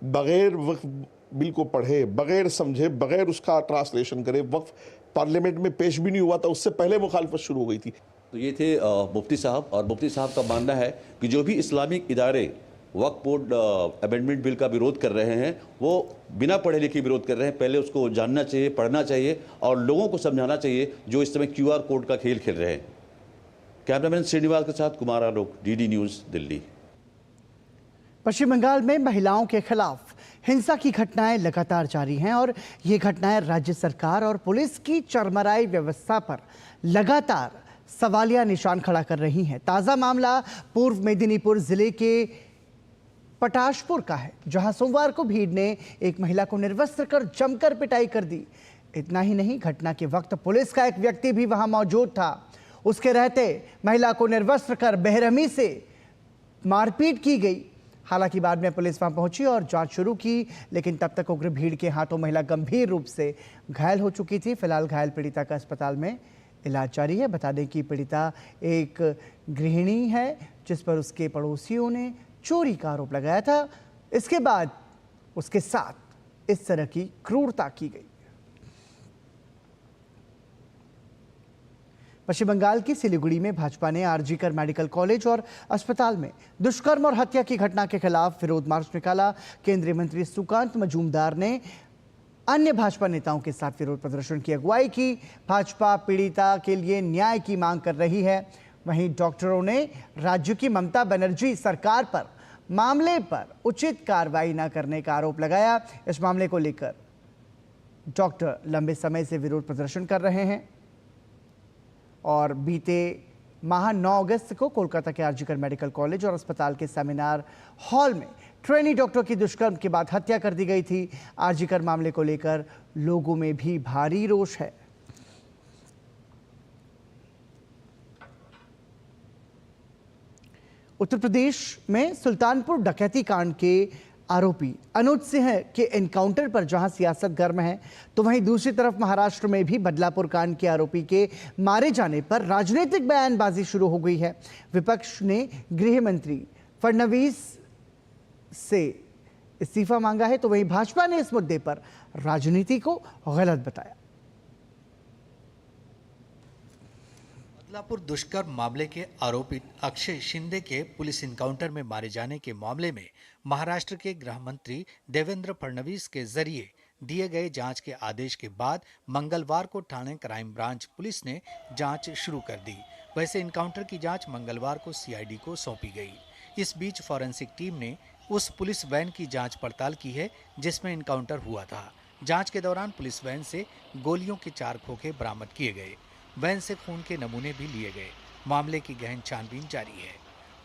बगैर वक्फ बिल को पढ़े, बगैर समझे, बगैर उसका ट्रांसलेशन करे, वक्फ पार्लियामेंट में पेश भी नहीं हुआ था, उससे पहले मुखालफत शुरू हो गई थी। तो ये थे मुफ्ती साहब, और मुफ्ती साहब का मानना है कि जो भी इस्लामिक इदारे वक्फ बोर्ड अमेंडमेंट बिल का विरोध कर रहे हैं वो बिना पढ़े लिखे विरोध कर रहे हैं। पहले उसको जानना चाहिए, पढ़ना चाहिए और लोगों को समझाना चाहिए जो इस समय क्यूआर कोड का खेल खेल रहे हैं। कैमरामैन श्रीनिवास के साथ कुमार आलोक, डीडी न्यूज़, दिल्ली। पश्चिम बंगाल में महिलाओं के खिलाफ हिंसा की घटनाएं लगातार जारी हैं और ये घटनाएं राज्य सरकार और पुलिस की चरमराई व्यवस्था पर लगातार सवालिया निशान खड़ा कर रही हैं। ताज़ा मामला पूर्व मेदिनीपुर जिले के पटाशपुर का है, जहां सोमवार को भीड़ ने एक महिला को निर्वस्त्र कर जमकर पिटाई कर दी। इतना ही नहीं, घटना के वक्त पुलिस का एक व्यक्ति भी वहां मौजूद था। उसके रहते महिला को निर्वस्त्र कर बेरहमी से मारपीट की गई। हालांकि बाद में पुलिस वहां पहुंची और जांच शुरू की, लेकिन तब तक उग्र भीड़ के हाथों महिला गंभीर रूप से घायल हो चुकी थी। फिलहाल घायल पीड़िता का अस्पताल में इलाज जारी है। बता दें कि पीड़िता एक गृहिणी है जिस पर उसके पड़ोसियों ने चोरी का आरोप लगाया था। इसके बाद उसके साथ इस तरह की क्रूरता की गई। पश्चिम बंगाल की सिलीगुड़ी में भाजपा ने आरजीकर मेडिकल कॉलेज और अस्पताल में दुष्कर्म और हत्या की घटना के खिलाफ विरोध मार्च निकाला। केंद्रीय मंत्री सुकांत मजूमदार ने अन्य भाजपा नेताओं के साथ विरोध प्रदर्शन की अगुवाई की। भाजपा पीड़िता के लिए न्याय की मांग कर रही है। वहीं डॉक्टरों ने राज्य की ममता बनर्जी सरकार पर मामले पर उचित कार्रवाई न करने का आरोप लगाया। इस मामले को लेकर डॉक्टर लंबे समय से विरोध प्रदर्शन कर रहे हैं और बीते माह 9 अगस्त को कोलकाता के आरजीकर मेडिकल कॉलेज और अस्पताल के सेमिनार हॉल में ट्रेनी डॉक्टर की दुष्कर्म के बाद हत्या कर दी गई थी। आरजीकर मामले को लेकर लोगों में भी भारी रोष है। उत्तर प्रदेश में सुल्तानपुर डकैती कांड के आरोपी अनुज सिंह के एनकाउंटर पर जहां सियासत गर्म है, तो वहीं दूसरी तरफ महाराष्ट्र में भी बदलापुर कांड के आरोपी के मारे जाने पर राजनीतिक बयानबाजी शुरू हो गई है। विपक्ष ने गृह मंत्री फडणवीस से इस्तीफा मांगा है, तो वहीं भाजपा ने इस मुद्दे पर राजनीति को गलत बताया। बदलापुर दुष्कर्म मामले के आरोपी अक्षय शिंदे के पुलिस इनकाउंटर में मारे जाने के मामले में महाराष्ट्र के गृह मंत्री देवेंद्र फडणवीस के जरिए दिए गए जांच के आदेश के बाद मंगलवार को ठाणे क्राइम ब्रांच पुलिस ने जांच शुरू कर दी। वैसे इनकाउंटर की जांच मंगलवार को सीआईडी को सौंपी गई। इस बीच फॉरेंसिक टीम ने उस पुलिस वैन की जांच पड़ताल की है जिसमें इनकाउंटर हुआ था। जांच के दौरान पुलिस वैन से गोलियों के 4 खोखे बरामद किए गए। वैन से खून के नमूने भी लिए गए। मामले की गहन छानबीन जारी है।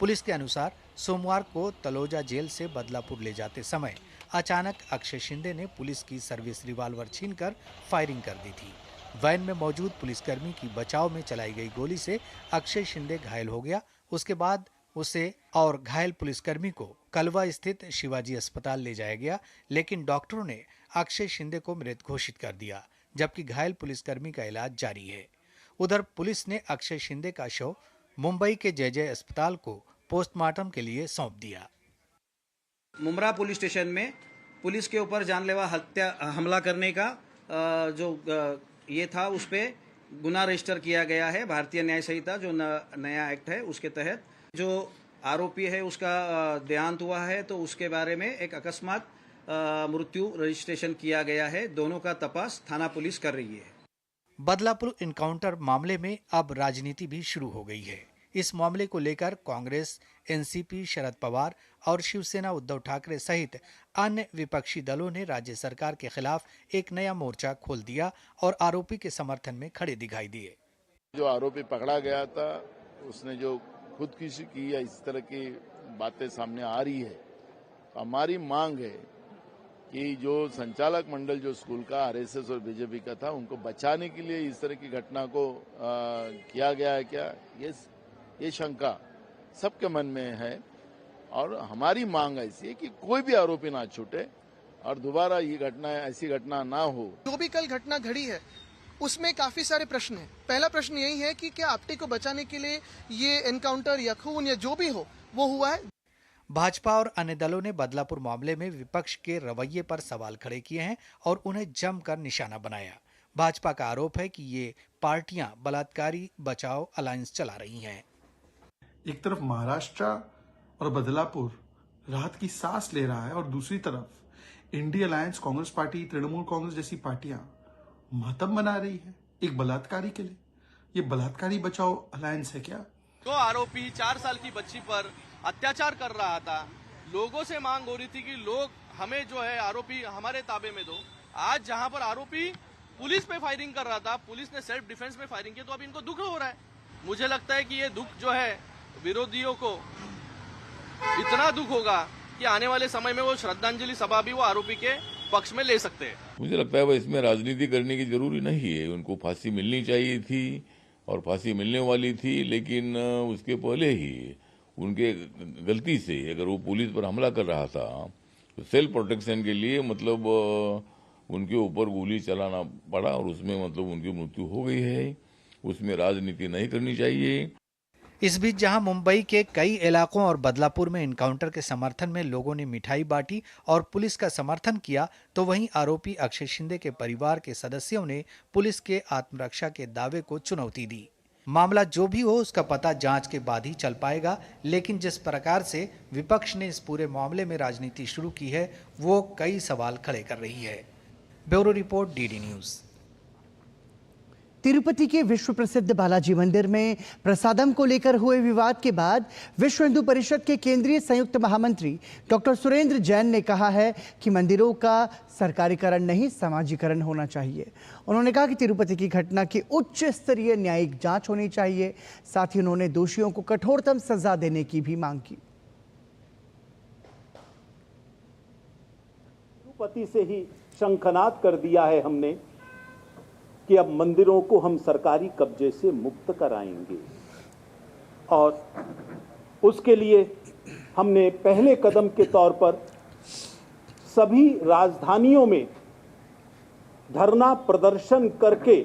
पुलिस के अनुसार सोमवार को तलोजा जेल से बदलापुर ले जाते समय अचानक अक्षय शिंदे ने पुलिस की सर्विस रिवॉल्वर छीनकर फायरिंग कर दी थी। वैन में मौजूद पुलिसकर्मी की बचाव में चलाई गई गोली से अक्षय शिंदे घायल हो गया। उसके बाद उसे और घायल पुलिसकर्मी को कलवा स्थित शिवाजी अस्पताल ले जाया गया, लेकिन डॉक्टरों ने अक्षय शिंदे को मृत घोषित कर दिया, जबकि घायल पुलिसकर्मी का इलाज जारी है। उधर पुलिस ने अक्षय शिंदे का शव मुंबई के जय अस्पताल को पोस्टमार्टम के लिए सौंप दिया। मुमरा पुलिस स्टेशन में पुलिस के ऊपर जानलेवा हमला करने का जो ये था, उस पे गुना रजिस्टर किया गया है। भारतीय न्याय संहिता जो नया एक्ट है उसके तहत जो आरोपी है उसका देहांत हुआ है, तो उसके बारे में एक अकस्मात मृत्यु रजिस्ट्रेशन किया गया है। दोनों का तपास थाना पुलिस कर रही है। बदलापुर इनकाउंटर मामले में अब राजनीति भी शुरू हो गई है। इस मामले को लेकर कांग्रेस, एनसीपी, शरद पवार और शिवसेना उद्धव ठाकरे सहित अन्य विपक्षी दलों ने राज्य सरकार के खिलाफ एक नया मोर्चा खोल दिया और आरोपी के समर्थन में खड़े दिखाई दिए। जो आरोपी पकड़ा गया था उसने जो खुदकुशी की है, इस तरह की बातें सामने आ रही है। हमारी मांग है कि जो संचालक मंडल जो स्कूल का आरएसएस और बीजेपी का था, उनको बचाने के लिए इस तरह की घटना को किया गया है क्या, ये शंका सबके मन में है। और हमारी मांग ऐसी है कि कोई भी आरोपी ना छूटे और दोबारा ये घटना, ऐसी घटना ना हो। जो भी कल घटना घड़ी है उसमें काफ़ी सारे प्रश्न हैं। पहला प्रश्न यही है कि क्या आपटे को बचाने के लिए ये एनकाउंटर या खून या जो भी हो वो हुआ है। भाजपा और अन्य दलों ने बदलापुर मामले में विपक्ष के रवैये पर सवाल खड़े किए हैं और उन्हें जमकर निशाना बनाया। भाजपा का आरोप है कि ये पार्टियां बलात्कारी बचाओ अलायंस चला रही हैं। एक तरफ महाराष्ट्र और बदलापुर राहत की सांस ले रहा है और दूसरी तरफ India alliance, Congress party, Trinamool Congress जैसी पार्टियां मातम मना रही है एक बलात्कारी के लिए। ये बलात्कारी बचाओ अलायंस है क्या? तो आरोपी 4 साल की बच्ची पर अत्याचार कर रहा था। लोगों से मांग हो रही थी कि लोग हमें जो है आरोपी हमारे ताबे में दो। आज जहां पर आरोपी पुलिस पे फायरिंग कर रहा था, पुलिस ने सेल्फ डिफेंस में फायरिंग की, तो अब इनको दुख हो रहा है। मुझे लगता है कि ये दुख जो है विरोधियों को इतना दुख होगा कि आने वाले समय में वो श्रद्धांजलि सभा भी वो आरोपी के पक्ष में ले सकते हैं। मुझे लगता है इसमें राजनीति करने की जरूरी नहीं है। उनको फांसी मिलनी चाहिए थी और फांसी मिलने वाली थी, लेकिन उसके पहले ही उनके गलती से अगर वो पुलिस पर हमला कर रहा था तो सेल्फ प्रोटेक्शन के लिए मतलब उनके ऊपर गोली चलाना पड़ा और उसमें मतलब उनकी मृत्यु हो गई है। उसमें राजनीति नहीं करनी चाहिए। इस बीच जहां मुंबई के कई इलाकों और बदलापुर में इनकाउंटर के समर्थन में लोगों ने मिठाई बांटी और पुलिस का समर्थन किया, तो वहीं आरोपी अक्षय शिंदे के परिवार के सदस्यों ने पुलिस के आत्मरक्षा के दावे को चुनौती दी। मामला जो भी हो उसका पता जांच के बाद ही चल पाएगा, लेकिन जिस प्रकार से विपक्ष ने इस पूरे मामले में राजनीति शुरू की है वो कई सवाल खड़े कर रही है। Bureau report, DD news. Tirupati के विश्व प्रसिद्ध बालाजी मंदिर में प्रसादम को लेकर हुए विवाद के बाद विश्व हिंदू परिषद के केंद्रीय संयुक्त महामंत्री डॉक्टर सुरेंद्र जैन ने कहा है कि मंदिरों का सरकारीकरण नहीं, समाजीकरण होना चाहिए। उन्होंने कहा कि तिरुपति की घटना की उच्च स्तरीय न्यायिक जांच होनी चाहिए। साथ ही उन्होंने दोषियों को कठोरतम सजा देने की भी मांग की। तिरुपति से ही शंखनाद कर दिया है हमने कि अब मंदिरों को हम सरकारी कब्जे से मुक्त कराएंगे, और उसके लिए हमने पहले कदम के तौर पर सभी राजधानियों में धरना प्रदर्शन करके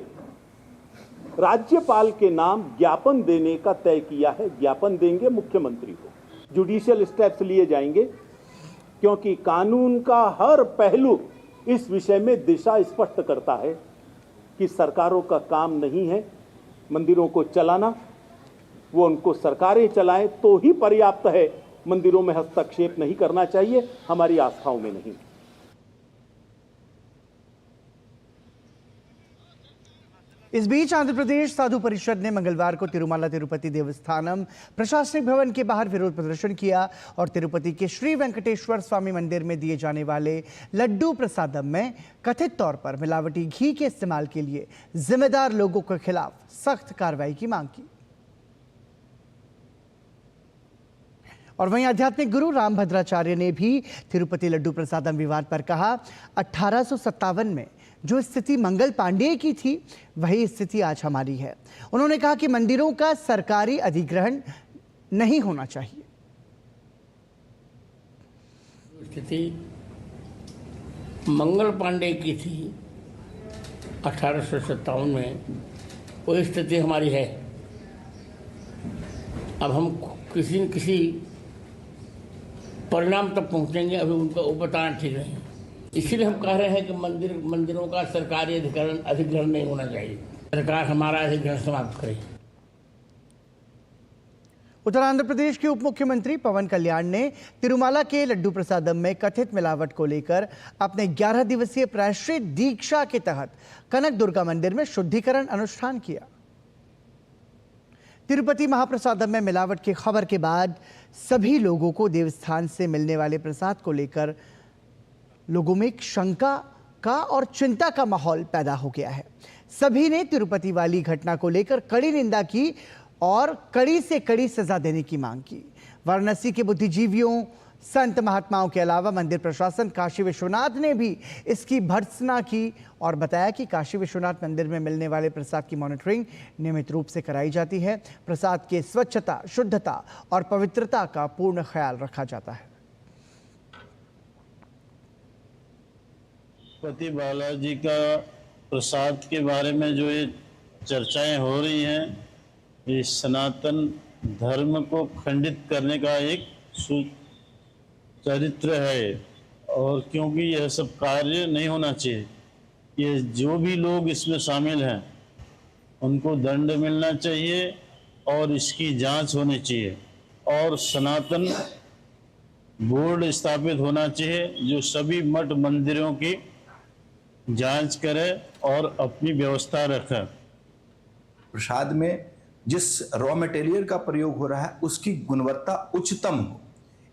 राज्यपाल के नाम ज्ञापन देने का तय किया है। ज्ञापन देंगे मुख्यमंत्री को, जुडिशियल स्टेप्स लिए जाएंगे, क्योंकि कानून का हर पहलू इस विषय में दिशा स्पष्ट करता है कि सरकारों का काम नहीं है मंदिरों को चलाना, वो उनको सरकारें चलाएं तो ही पर्याप्त है। मंदिरों में हस्तक्षेप नहीं करना चाहिए, हमारी आस्थाओं में नहीं। इस बीच आंध्र प्रदेश साधु परिषद ने मंगलवार को तिरुमाला तिरुपति देवस्थानम प्रशासनिक भवन के बाहर विरोध प्रदर्शन किया और तिरुपति के श्री वेंकटेश्वर स्वामी मंदिर में दिए जाने वाले लड्डू प्रसादम में कथित तौर पर मिलावटी घी के इस्तेमाल के लिए जिम्मेदार लोगों के खिलाफ सख्त कार्रवाई की मांग की। और वहीं आध्यात्मिक गुरु रामभद्राचार्य ने भी तिरुपति लड्डू प्रसादम विवाद पर कहा, 1857 में जो स्थिति मंगल पांडेय की थी वही स्थिति आज हमारी है। उन्होंने कहा कि मंदिरों का सरकारी अधिग्रहण नहीं होना चाहिए। स्थिति मंगल पांडेय की थी 1857 में, वो स्थिति हमारी है। अब हम किसी न किसी परिणाम तक पहुंचेंगे, अभी उनको बताना ठीक नहीं। इसीलिए हम कह रहे हैं कि मंदिरों का सरकारी अधिग्रहण नहीं होना चाहिए। सरकार हमारा अधिग्रहण समाप्त करे। उत्तर आंध्र प्रदेश के उप मुख्यमंत्री पवन कल्याण ने तिरुमाला के लड्डू प्रसादम में कथित मिलावट को लेकर अपने 11 दिवसीय प्रायश्चित दीक्षा के तहत कनक दुर्गा मंदिर में शुद्धिकरण अनुष्ठान किया। तिरुपति महाप्रसादम में मिलावट की खबर के बाद सभी लोगों को देवस्थान से मिलने वाले प्रसाद को लेकर लोगों में एक शंका का और चिंता का माहौल पैदा हो गया है। सभी ने तिरुपति वाली घटना को लेकर कड़ी निंदा की और कड़ी से कड़ी सजा देने की मांग की। वाराणसी के बुद्धिजीवियों, संत महात्माओं के अलावा मंदिर प्रशासन, काशी विश्वनाथ ने भी इसकी भर्त्सना की और बताया कि काशी विश्वनाथ मंदिर में मिलने वाले प्रसाद की मॉनिटरिंग नियमित रूप से कराई जाती है। प्रसाद की स्वच्छता, शुद्धता और पवित्रता का पूर्ण ख्याल रखा जाता है। तिरुपति बालाजी का प्रसाद के बारे में जो ये चर्चाएं हो रही हैं, ये सनातन धर्म को खंडित करने का एक चरित्र है, और क्योंकि यह सब कार्य नहीं होना चाहिए, ये जो भी लोग इसमें शामिल हैं उनको दंड मिलना चाहिए और इसकी जांच होनी चाहिए, और सनातन बोर्ड स्थापित होना चाहिए जो सभी मठ मंदिरों की जांच करे और अपनी व्यवस्था रखे। प्रसाद में जिस रॉ मटेरियल का प्रयोग हो रहा है उसकी गुणवत्ता उच्चतम हो,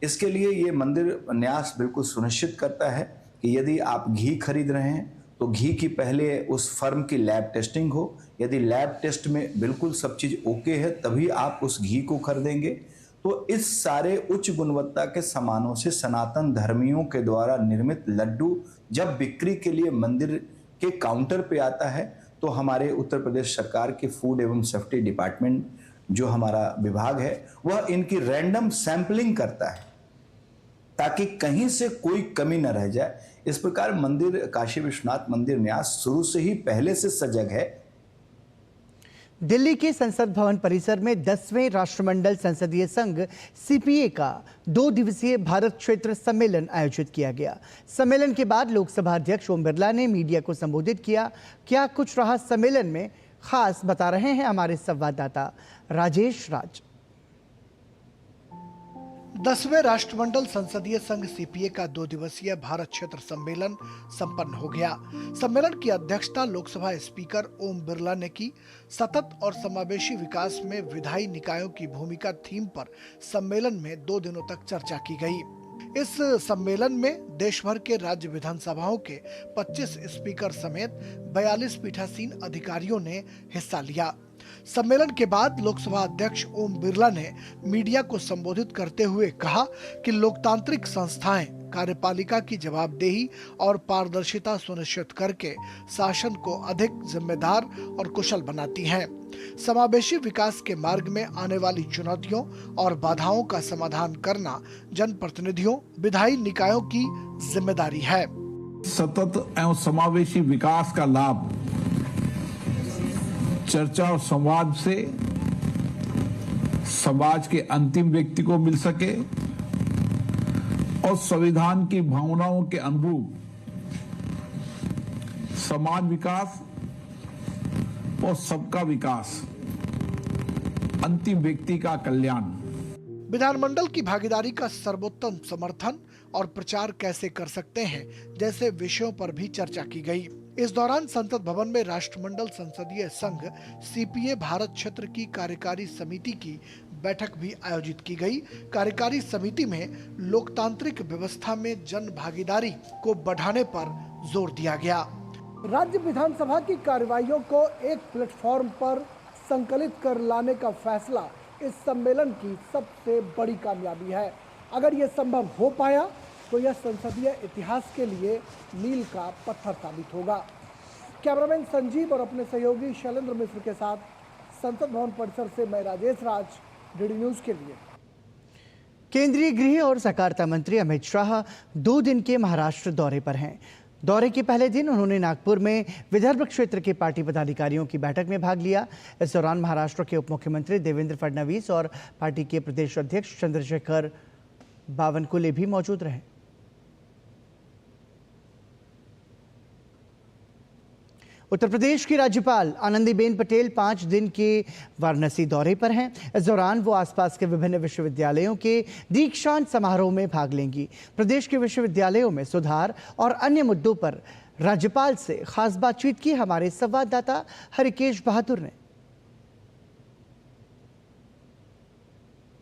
इसके लिए ये मंदिर न्यास बिल्कुल सुनिश्चित करता है कि यदि आप घी खरीद रहे हैं तो घी की पहले उस फर्म की लैब टेस्टिंग हो। यदि लैब टेस्ट में बिल्कुल सब चीज़ ओके है तभी आप उस घी को खरीदेंगे। तो इस सारे उच्च गुणवत्ता के सामानों से सनातन धर्मियों के द्वारा निर्मित लड्डू जब बिक्री के लिए मंदिर के काउंटर पे आता है तो हमारे उत्तर प्रदेश सरकार के फूड एवं सेफ्टी डिपार्टमेंट जो हमारा विभाग है वह इनकी रैंडम सैंपलिंग करता है ताकि कहीं से कोई कमी न रह जाए। इस प्रकार मंदिर काशी विश्वनाथ मंदिर न्यास शुरू से ही पहले से सजग है। दिल्ली के संसद भवन परिसर में 10वें राष्ट्रमंडल संसदीय संघ सीपीए का 2 दिवसीय भारत क्षेत्र सम्मेलन आयोजित किया गया। सम्मेलन के बाद लोकसभा अध्यक्ष ओम बिरला ने मीडिया को संबोधित किया। क्या कुछ रहा सम्मेलन में खास, बता रहे हैं हमारे संवाददाता राजेश राज। 10वें राष्ट्रमंडल संसदीय संघ सीपीए का 2 दिवसीय भारत क्षेत्र सम्मेलन संपन्न हो गया। सम्मेलन की अध्यक्षता लोकसभा स्पीकर ओम बिरला ने की। सतत और समावेशी विकास में विधायी निकायों की भूमिका थीम पर सम्मेलन में 2 दिनों तक चर्चा की गई। इस सम्मेलन में देश भर के राज्य विधानसभाओं के 25 स्पीकर समेत 42 पीठासीन अधिकारियों ने हिस्सा लिया। सम्मेलन के बाद लोकसभा अध्यक्ष ओम बिरला ने मीडिया को संबोधित करते हुए कहा कि लोकतांत्रिक संस्थाएं कार्यपालिका की जवाबदेही और पारदर्शिता सुनिश्चित करके शासन को अधिक जिम्मेदार और कुशल बनाती हैं। समावेशी विकास के मार्ग में आने वाली चुनौतियों और बाधाओं का समाधान करना जनप्रतिनिधियों, विधायी निकायों की जिम्मेदारी है। सतत एवं समावेशी विकास का लाभ चर्चा और संवाद से समाज के अंतिम व्यक्ति को मिल सके और संविधान की भावनाओं के अनुरूप समाज विकास और सबका विकास, अंतिम व्यक्ति का कल्याण। विधानमंडल की भागीदारी का सर्वोत्तम समर्थन और प्रचार कैसे कर सकते हैं जैसे विषयों पर भी चर्चा की गई। इस दौरान संसद भवन में राष्ट्रमंडल संसदीय संघ सीपीए भारत क्षेत्र की कार्यकारी समिति की बैठक भी आयोजित की गई। कार्यकारी समिति में लोकतांत्रिक व्यवस्था में जन भागीदारी को बढ़ाने पर जोर दिया गया। राज्य विधानसभा की कार्यवाहियों को एक प्लेटफॉर्म पर संकलित कर लाने का फैसला इस सम्मेलन की सबसे बड़ी कामयाबी है। अगर ये संभव हो पाया तो यह संसदीय इतिहास के लिए मील का पत्थर साबित होगा। कैमरामैन संजीव और अपने सहयोगी शैलेंद्र मिश्र के साथ संसद भवन परिसर से मैं राजेश राज, डीडी न्यूज के लिए। केंद्रीय गृह और सहकारिता मंत्री अमित शाह 2 दिन के महाराष्ट्र दौरे पर हैं। दौरे के पहले दिन उन्होंने नागपुर में विदर्भ क्षेत्र के पार्टी पदाधिकारियों की बैठक में भाग लिया। इस दौरान महाराष्ट्र के उप मुख्यमंत्री देवेंद्र फडणवीस और पार्टी के प्रदेश अध्यक्ष चंद्रशेखर बावनकुले भी मौजूद रहे। उत्तर प्रदेश की राज्यपाल आनंदीबेन पटेल 5 दिन के वाराणसी दौरे पर हैं। इस दौरान वो आसपास के विभिन्न विश्वविद्यालयों के दीक्षांत समारोह में भाग लेंगी। प्रदेश के विश्वविद्यालयों में सुधार और अन्य मुद्दों पर राज्यपाल से खास बातचीत की हमारे संवाददाता हरिकेश बहादुर ने।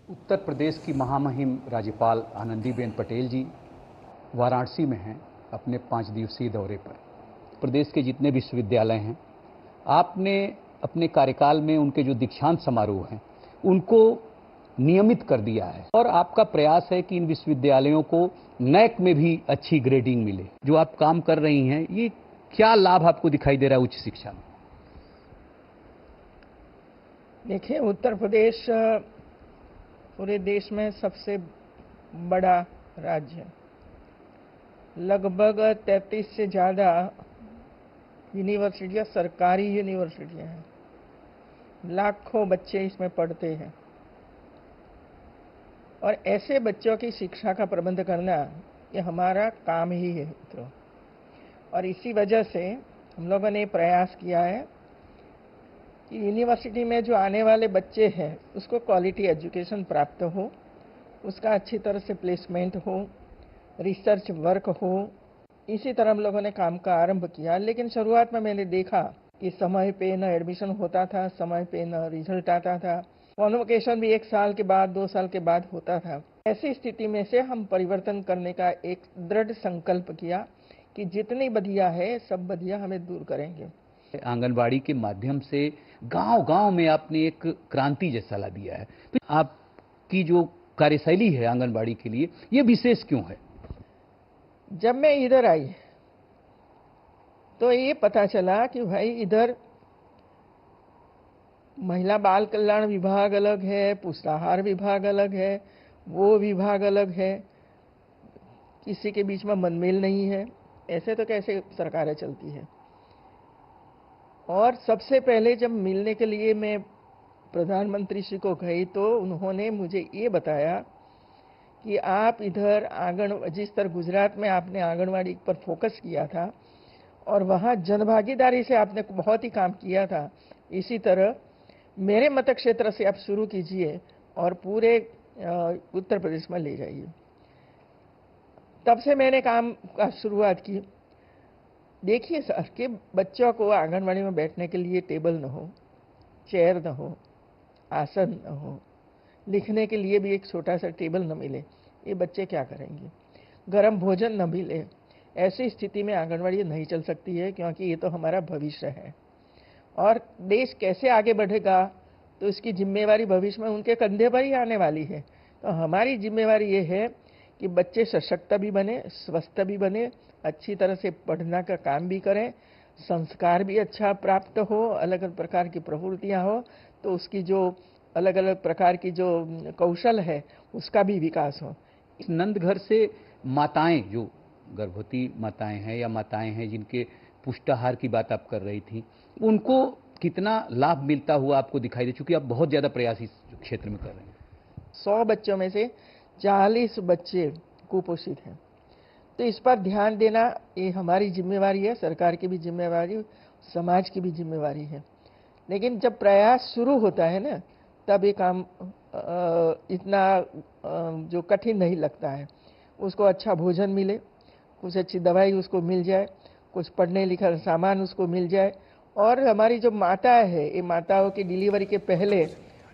उत्तर प्रदेश की महामहिम राज्यपाल आनंदीबेन पटेल जी वाराणसी में हैं अपने 5 दिवसीय दौरे पर। प्रदेश के जितने विश्वविद्यालय हैं, आपने अपने कार्यकाल में उनके जो दीक्षांत समारोह हैं उनको नियमित कर दिया है और आपका प्रयास है कि इन विश्वविद्यालयों को नैक में भी अच्छी ग्रेडिंग मिले। जो आप काम कर रही हैं, ये क्या लाभ आपको दिखाई दे रहा है उच्च शिक्षा में? देखिए, उत्तर प्रदेश पूरे देश में सबसे बड़ा राज्य है। लगभग 33 से ज़्यादा यूनिवर्सिटियाँ सरकारी यूनिवर्सिटियाँ हैं, लाखों बच्चे इसमें पढ़ते हैं और ऐसे बच्चों की शिक्षा का प्रबंध करना ये हमारा काम ही है मित्रों। और इसी वजह से हम लोगों ने प्रयास किया है कि यूनिवर्सिटी में जो आने वाले बच्चे हैं उसको क्वालिटी एजुकेशन प्राप्त हो, उसका अच्छी तरह से प्लेसमेंट हो, रिसर्च वर्क हो। इसी तरह हम लोगों ने काम का आरंभ किया। लेकिन शुरुआत में मैंने देखा कि समय पे न एडमिशन होता था, समय पे न रिजल्ट आता था, कॉन्वोकेशन भी 1 साल के बाद 2 साल के बाद होता था। ऐसी स्थिति में से हम परिवर्तन करने का एक दृढ़ संकल्प किया कि जितनी बदिया है सब बदिया हमें दूर करेंगे। आंगनबाड़ी के माध्यम से गांव-गांव में आपने एक क्रांति जैसा ला दिया है। तो आपकी जो कार्यशैली है आंगनबाड़ी के लिए ये विशेष क्यों है? जब मैं इधर आई तो ये पता चला कि भाई इधर महिला बाल कल्याण विभाग अलग है, पुष्टाहार विभाग अलग है, वो विभाग अलग है, किसी के बीच में मनमेल नहीं है। ऐसे तो कैसे सरकारें चलती है। और सबसे पहले जब मिलने के लिए मैं प्रधानमंत्री श्री को गई तो उन्होंने मुझे ये बताया कि आप इधर जिस तरह गुजरात में आपने आंगनवाड़ी पर फोकस किया था और वहाँ जनभागीदारी से आपने बहुत ही काम किया था, इसी तरह मेरे मत क्षेत्र से आप शुरू कीजिए और पूरे उत्तर प्रदेश में ले जाइए। तब से मैंने काम का शुरुआत की। देखिए सर कि बच्चों को आंगनवाड़ी में बैठने के लिए टेबल न हो, चेयर न हो, आसन न हो, लिखने के लिए भी एक छोटा सा टेबल न मिले, ये बच्चे क्या करेंगे? गर्म भोजन न मिले, ऐसी स्थिति में आंगनवाड़ी नहीं चल सकती है, क्योंकि ये तो हमारा भविष्य है। और देश कैसे आगे बढ़ेगा तो इसकी जिम्मेवारी भविष्य में उनके कंधे पर ही आने वाली है। तो हमारी जिम्मेवारी ये है कि बच्चे सशक्त भी बने, स्वस्थ भी बने, अच्छी तरह से पढ़ना का काम भी करें, संस्कार भी अच्छा प्राप्त हो, अलग अलग प्रकार की प्रवृत्तियाँ हो, तो उसकी जो अलग अलग प्रकार की जो कौशल है उसका भी विकास हो। इस नंद घर से माताएं, जो गर्भवती माताएं हैं या माताएं हैं जिनके पुष्टाहार की बात आप कर रही थी, उनको कितना लाभ मिलता हुआ आपको दिखाई दे? चूंकि आप बहुत ज़्यादा प्रयास इस क्षेत्र में कर रहे हैं। 100 बच्चों में से 40 बच्चे कुपोषित हैं। तो इस पर ध्यान देना ये हमारी जिम्मेवारी है, सरकार की भी जिम्मेवारी, समाज की भी जिम्मेवारी है। लेकिन जब प्रयास शुरू होता है ना, तब ये काम इतना जो कठिन नहीं लगता है। उसको अच्छा भोजन मिले, कुछ अच्छी दवाई उसको मिल जाए, कुछ पढ़ने लिखने सामान उसको मिल जाए, और हमारी जो माता है, ये माताओं की डिलीवरी के पहले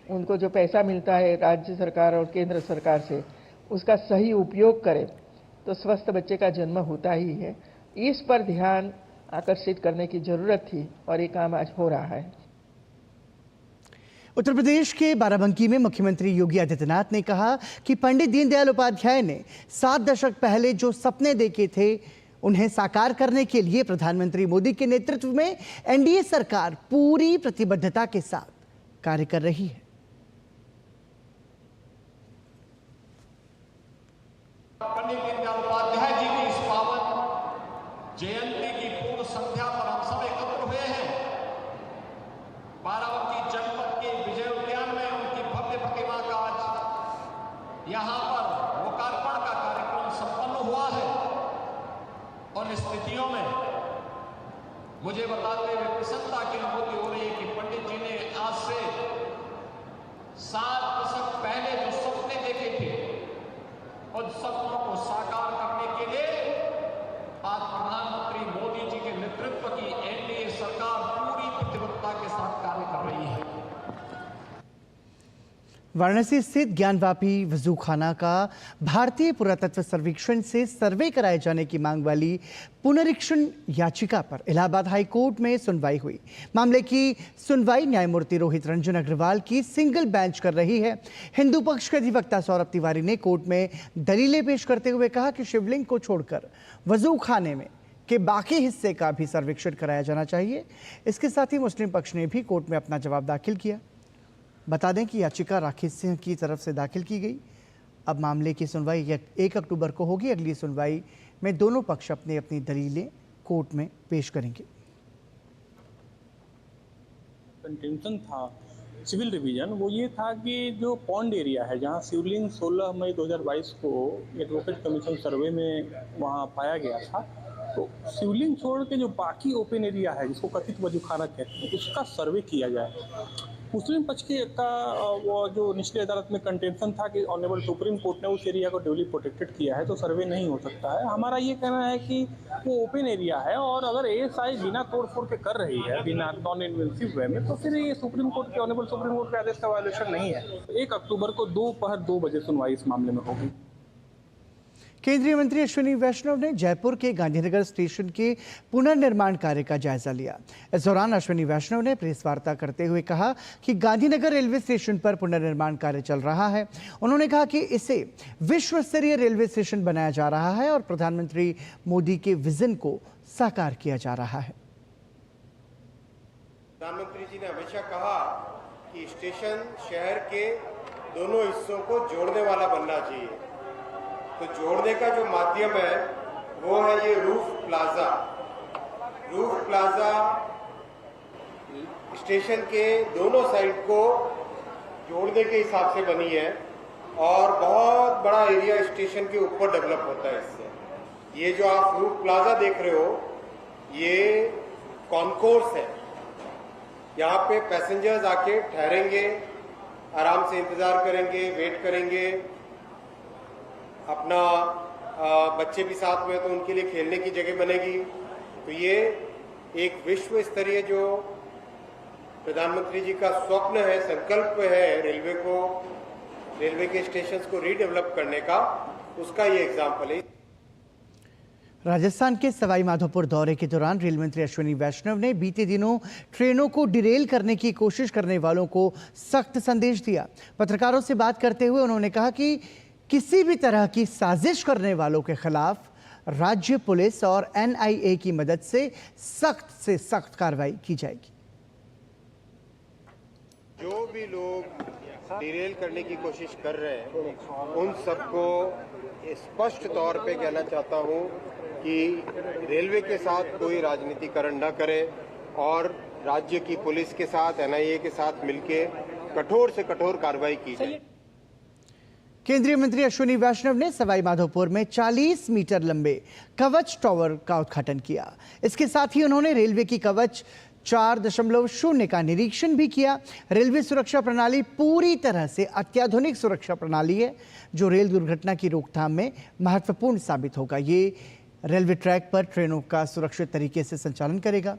उनको जो पैसा मिलता है राज्य सरकार और केंद्र सरकार से, उसका सही उपयोग करें तो स्वस्थ बच्चे का जन्म होता ही है। इस पर ध्यान आकर्षित करने की जरूरत थी और ये काम आज हो रहा है। उत्तर प्रदेश के बाराबंकी में मुख्यमंत्री योगी आदित्यनाथ ने कहा कि पंडित दीनदयाल उपाध्याय ने 7 दशक पहले जो सपने देखे थे उन्हें साकार करने के लिए प्रधानमंत्री मोदी के नेतृत्व में एनडीए सरकार पूरी प्रतिबद्धता के साथ कार्य कर रही है। पंडित दीनदयाल उपाध्याय जी की इस पावन जयंती की पूर्व संध्या पर हम सब एकत्र हुए हैं। बाराबंकी जनपद के विजय उद्यान में उनकी भव्य प्रतिमा का आज यहां पर लोकार्पण का कार्यक्रम संपन्न हुआ है। उन स्थितियों में मुझे बताते हुए प्रसन्नता की अनुभूति हो रही है कि पंडित जी ने आज से 7 दशक पहले जो सपने देखे थे, उन सपनों को साकार करने के लिए आज प्रधानमंत्री मोदी जी के नेतृत्व की एनडीए सरकार पूरी प्रतिबद्धता के साथ कार्य कर रही है। वाराणसी स्थित ज्ञानवापी वजूखाना का भारतीय पुरातत्व सर्वेक्षण से सर्वे कराए जाने की मांग वाली पुनरीक्षण याचिका पर इलाहाबाद हाई कोर्ट में सुनवाई हुई। मामले की सुनवाई न्यायमूर्ति रोहित रंजन अग्रवाल की सिंगल बेंच कर रही है। हिंदू पक्ष के अधिवक्ता सौरभ तिवारी ने कोर्ट में दलीलें पेश करते हुए कहा कि शिवलिंग को छोड़कर वजूखाने में के बाकी हिस्से का भी सर्वेक्षण कराया जाना चाहिए। इसके साथ ही मुस्लिम पक्ष ने भी कोर्ट में अपना जवाब दाखिल किया। बता दें कि याचिका राकेश सिंह की तरफ से दाखिल की गई। अब मामले की सुनवाई 1 अक्टूबर को होगी। अगली सुनवाई में दोनों पक्ष अपनी अपनी दलीलें कोर्ट में पेश करेंगे। कंटेंशन था सिविल रिवीजन, वो ये था कि जो पॉन्ड एरिया है जहाँ शिवलिंग 16 मई 2022 को एडवोकेट कमीशन सर्वे में वहाँ पाया गया था, तो शिवलिंग छोड़ के जो बाकी ओपन एरिया है जिसको कथित वजूखाना कहते हैं, उसका सर्वे किया जाए। मुस्लिम पक्ष का वो जो निचली अदालत में कंटेंशन था कि ऑनरेबल सुप्रीम कोर्ट ने उस एरिया को ड्यूली प्रोटेक्टेड किया है तो सर्वे नहीं हो सकता है। हमारा ये कहना है कि वो ओपन एरिया है और अगर एएसआई बिना तोड़ फोड़ के कर रही है, बिना नॉन इन्वेंसिव वे में, तो फिर ये सुप्रीम कोर्ट के ऑनरेबल सुप्रीम कोर्ट के आदेश का वायोलेशन नहीं है। 1 अक्टूबर को दोपहर 2 बजे सुनवाई इस मामले में होगी। केंद्रीय मंत्री अश्विनी वैष्णव ने जयपुर के गांधीनगर स्टेशन के पुनर्निर्माण कार्य का जायजा लिया। इस दौरान अश्विनी वैष्णव ने प्रेस वार्ता करते हुए कहा कि गांधीनगर रेलवे स्टेशन पर पुनर्निर्माण कार्य चल रहा है। उन्होंने कहा कि इसे विश्व स्तरीय रेलवे स्टेशन बनाया जा रहा है और प्रधानमंत्री मोदी के विजन को साकार किया जा रहा है। प्रधानमंत्री जी ने हमेशा कहा कि स्टेशन शहर के दोनों हिस्सों को जोड़ने वाला बनना चाहिए, तो जोड़ने का जो माध्यम है वो है ये roof plaza. Roof plaza station के दोनों साइड को जोड़ने के हिसाब से बनी है और बहुत बड़ा एरिया स्टेशन के ऊपर डेवलप होता है इससे। ये जो आप रूफ प्लाजा देख रहे हो ये कॉन्कोर्स है, यहाँ पे पैसेंजर्स आके ठहरेंगे, आराम से इंतजार करेंगे, वेट करेंगे, अपना बच्चे भी साथ में तो उनके लिए खेलने की जगह बनेगी। तो ये एक विश्व स्तरीय जो प्रधानमंत्री जी का स्वप्न है, संकल्प है रेलवे के स्टेशंस को रीडेवलप करने का, उसका ये एग्जाम्पल है। राजस्थान के सवाई माधोपुर दौरे के दौरान रेल मंत्री अश्विनी वैष्णव ने बीते दिनों ट्रेनों को डिरेल करने की कोशिश करने वालों को सख्त संदेश दिया। पत्रकारों से बात करते हुए उन्होंने कहा कि किसी भी तरह की साजिश करने वालों के खिलाफ राज्य पुलिस और एनआईए की मदद से सख्त कार्रवाई की जाएगी। जो भी लोग डिरेल करने की कोशिश कर रहे हैं उन सबको स्पष्ट तौर पे कहना चाहता हूं कि रेलवे के साथ कोई राजनीतिकरण न करे और राज्य की पुलिस के साथ एनआईए के साथ मिलके कठोर से कठोर कार्रवाई की जाए। केंद्रीय मंत्री अश्विनी वैष्णव ने सवाई माधोपुर में 40 मीटर लंबे कवच टावर का उद्घाटन किया। इसके साथ ही उन्होंने रेलवे की कवच 4.0 का निरीक्षण भी किया। रेलवे सुरक्षा प्रणाली पूरी तरह से अत्याधुनिक सुरक्षा प्रणाली है जो रेल दुर्घटना की रोकथाम में महत्वपूर्ण साबित होगा। ये रेलवे ट्रैक पर ट्रेनों का सुरक्षित तरीके से संचालन करेगा।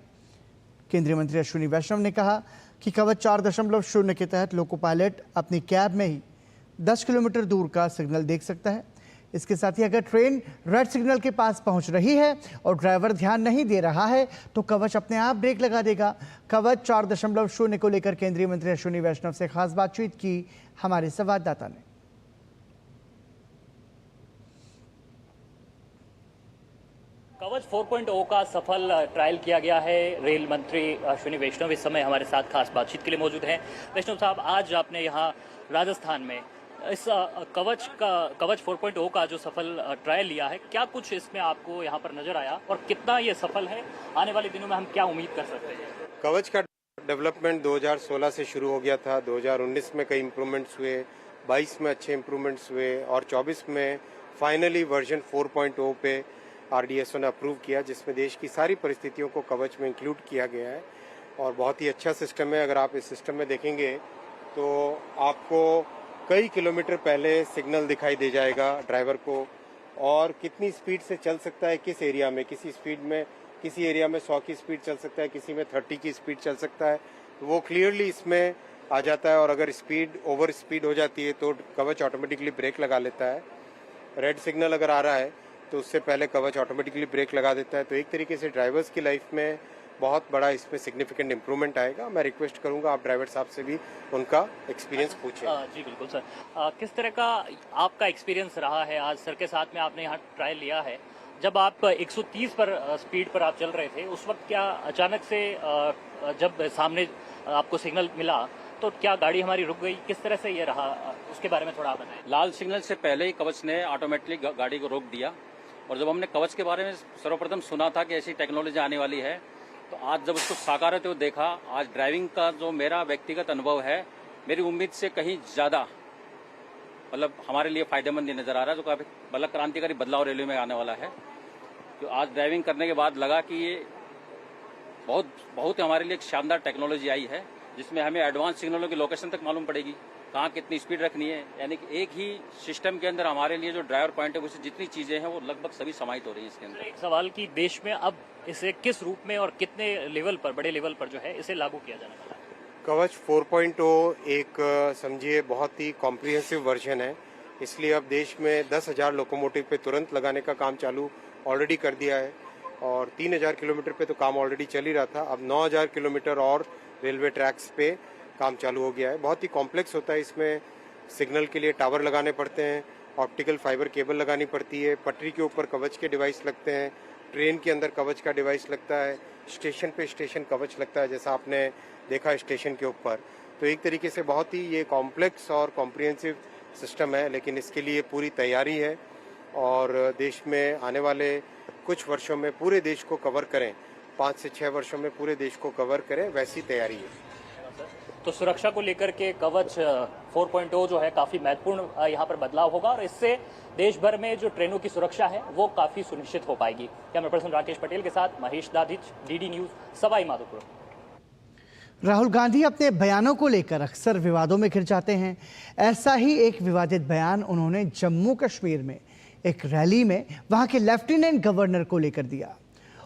केंद्रीय मंत्री अश्विनी वैष्णव ने कहा कि कवच 4.0 के तहत लोको पायलट अपनी कैब में ही 10 किलोमीटर दूर का सिग्नल देख सकता है। इसके साथ ही अगर ट्रेन रेड सिग्नल के पास पहुंच रही है और ड्राइवर ध्यान नहीं दे रहा है तो कवच अपने आप ब्रेक लगा देगा। कवच 4.0 को लेकर केंद्रीय मंत्री अश्विनी वैष्णव से खास बातचीत की हमारे संवाददाता ने। कवच 4.0 का सफल ट्रायल किया गया है। रेल मंत्री अश्विनी वैष्णव इस समय हमारे साथ खास बातचीत के लिए मौजूद हैं। वैष्णव साहब, आज आपने यहाँ राजस्थान में इस कवच 4.0 का जो सफल ट्रायल लिया है, क्या कुछ इसमें आपको यहाँ पर नजर आया और कितना ये सफल है? आने वाले दिनों में हम क्या उम्मीद कर सकते हैं? कवच का डेवलपमेंट 2016 से शुरू हो गया था। 2019 में कई इम्प्रूवमेंट्स हुए, 22 में अच्छे इम्प्रूवमेंट्स हुए और 24 में फाइनली वर्जन 4.0 पे आरडीएसओ ने अप्रूव किया, जिसमें देश की सारी परिस्थितियों को कवच में इंक्लूड किया गया है और बहुत ही अच्छा सिस्टम है। अगर आप इस सिस्टम में देखेंगे तो आपको कई किलोमीटर पहले सिग्नल दिखाई दे जाएगा ड्राइवर को और कितनी स्पीड से चल सकता है किस एरिया में। किसी एरिया में 100 की स्पीड चल सकता है, किसी में 30 की स्पीड चल सकता है, तो वो क्लियरली इसमें आ जाता है। और अगर ओवर स्पीड हो जाती है तो कवच ऑटोमेटिकली ब्रेक लगा लेता है। रेड सिग्नल अगर आ रहा है तो उससे पहले कवच ऑटोमेटिकली ब्रेक लगा देता है। तो एक तरीके से ड्राइवर्स की लाइफ में बहुत बड़ा इसमें सिग्निफिकेंट इंप्रूवमेंट आएगा। मैं रिक्वेस्ट करूंगा आप ड्राइवर साहब से भी उनका एक्सपीरियंस पूछें। जी बिल्कुल सर। किस तरह का आपका एक्सपीरियंस रहा है? आज सर के साथ में आपने यहाँ ट्रायल लिया है, जब आप 130 पर स्पीड पर आप चल रहे थे उस वक्त क्या अचानक से जब सामने आपको सिग्नल मिला तो क्या गाड़ी हमारी रुक गई? किस तरह से ये रहा, उसके बारे में थोड़ा आप बताएं। लाल सिग्नल से पहले ही कवच ने ऑटोमेटिकली गाड़ी को रोक दिया और जब हमने कवच के बारे में सर्वप्रथम सुना था कि ऐसी टेक्नोलॉजी आने वाली है तो आज जब उसको साकार होते हुए देखा, आज ड्राइविंग का जो मेरा व्यक्तिगत अनुभव है, मेरी उम्मीद से कहीं ज़्यादा मतलब हमारे लिए फायदेमंद नज़र आ रहा है, जो काफ़ी मतलब क्रांतिकारी बदलाव रेलवे में आने वाला है। तो आज ड्राइविंग करने के बाद लगा कि ये बहुत हमारे लिए एक शानदार टेक्नोलॉजी आई है, जिसमें हमें एडवांस सिग्नलों की लोकेशन तक मालूम पड़ेगी, कहाँ कितनी स्पीड रखनी है। यानी कि एक ही सिस्टम के अंदर हमारे लिए जो ड्राइवर पॉइंट है, उससे जितनी चीज़ें हैं वो लगभग सभी समाहित हो रही हैं इसके अंदर। एक सवाल कि देश में अब इसे किस रूप में और कितने लेवल पर, बड़े लेवल पर जो है इसे लागू किया जाने वाला है? कवच 4.0 एक समझिए बहुत ही कॉम्प्रिहेंसिव वर्जन है, इसलिए अब देश में 10,000 लोकोमोटिव पे तुरंत लगाने का काम चालू ऑलरेडी कर दिया है और 3,000 किलोमीटर पे तो काम ऑलरेडी चल ही रहा था। अब 9,000 किलोमीटर और रेलवे ट्रैक्स पे काम चालू हो गया है। बहुत ही कॉम्प्लेक्स होता है, इसमें सिग्नल के लिए टावर लगाने पड़ते हैं, ऑप्टिकल फाइबर केबल लगानी पड़ती है, पटरी के ऊपर कवच के डिवाइस लगते हैं, ट्रेन के अंदर कवच का डिवाइस लगता है, स्टेशन पे स्टेशन कवच लगता है, जैसा आपने देखा स्टेशन के ऊपर। तो एक तरीके से बहुत ही ये कॉम्प्लेक्स और कॉम्प्रिहेंसिव सिस्टम है, लेकिन इसके लिए पूरी तैयारी है और देश में आने वाले कुछ वर्षों में पूरे देश को कवर करें, 5 से 6 वर्षों में पूरे देश को कवर करें, वैसी तैयारी है। तो सुरक्षा को लेकर के कवच 4.0 जो है काफ़ी महत्वपूर्ण यहाँ पर बदलाव होगा और इससे देश भर में जो ट्रेनों की सुरक्षा है वो काफ़ी सुनिश्चित हो पाएगी। कैमरा पर्सन राकेश पटेल के साथ महेश दाधिच, डीडी न्यूज़, सवाई माधोपुर। राहुल गांधी अपने बयानों को लेकर अक्सर विवादों में घिर जाते हैं। ऐसा ही एक विवादित बयान उन्होंने जम्मू कश्मीर में एक रैली में वहां के लेफ्टिनेंट गवर्नर को लेकर दिया।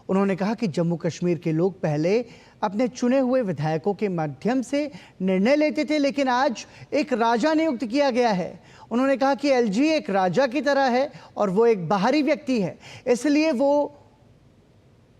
उन्होंने कहा कि जम्मू कश्मीर के लोग पहले अपने चुने हुए विधायकों के माध्यम से निर्णय लेते थे, लेकिन आज एक राजा नियुक्त किया गया है। उन्होंने कहा कि एलजी एक राजा की तरह है और वो एक बाहरी व्यक्ति है, इसलिए वो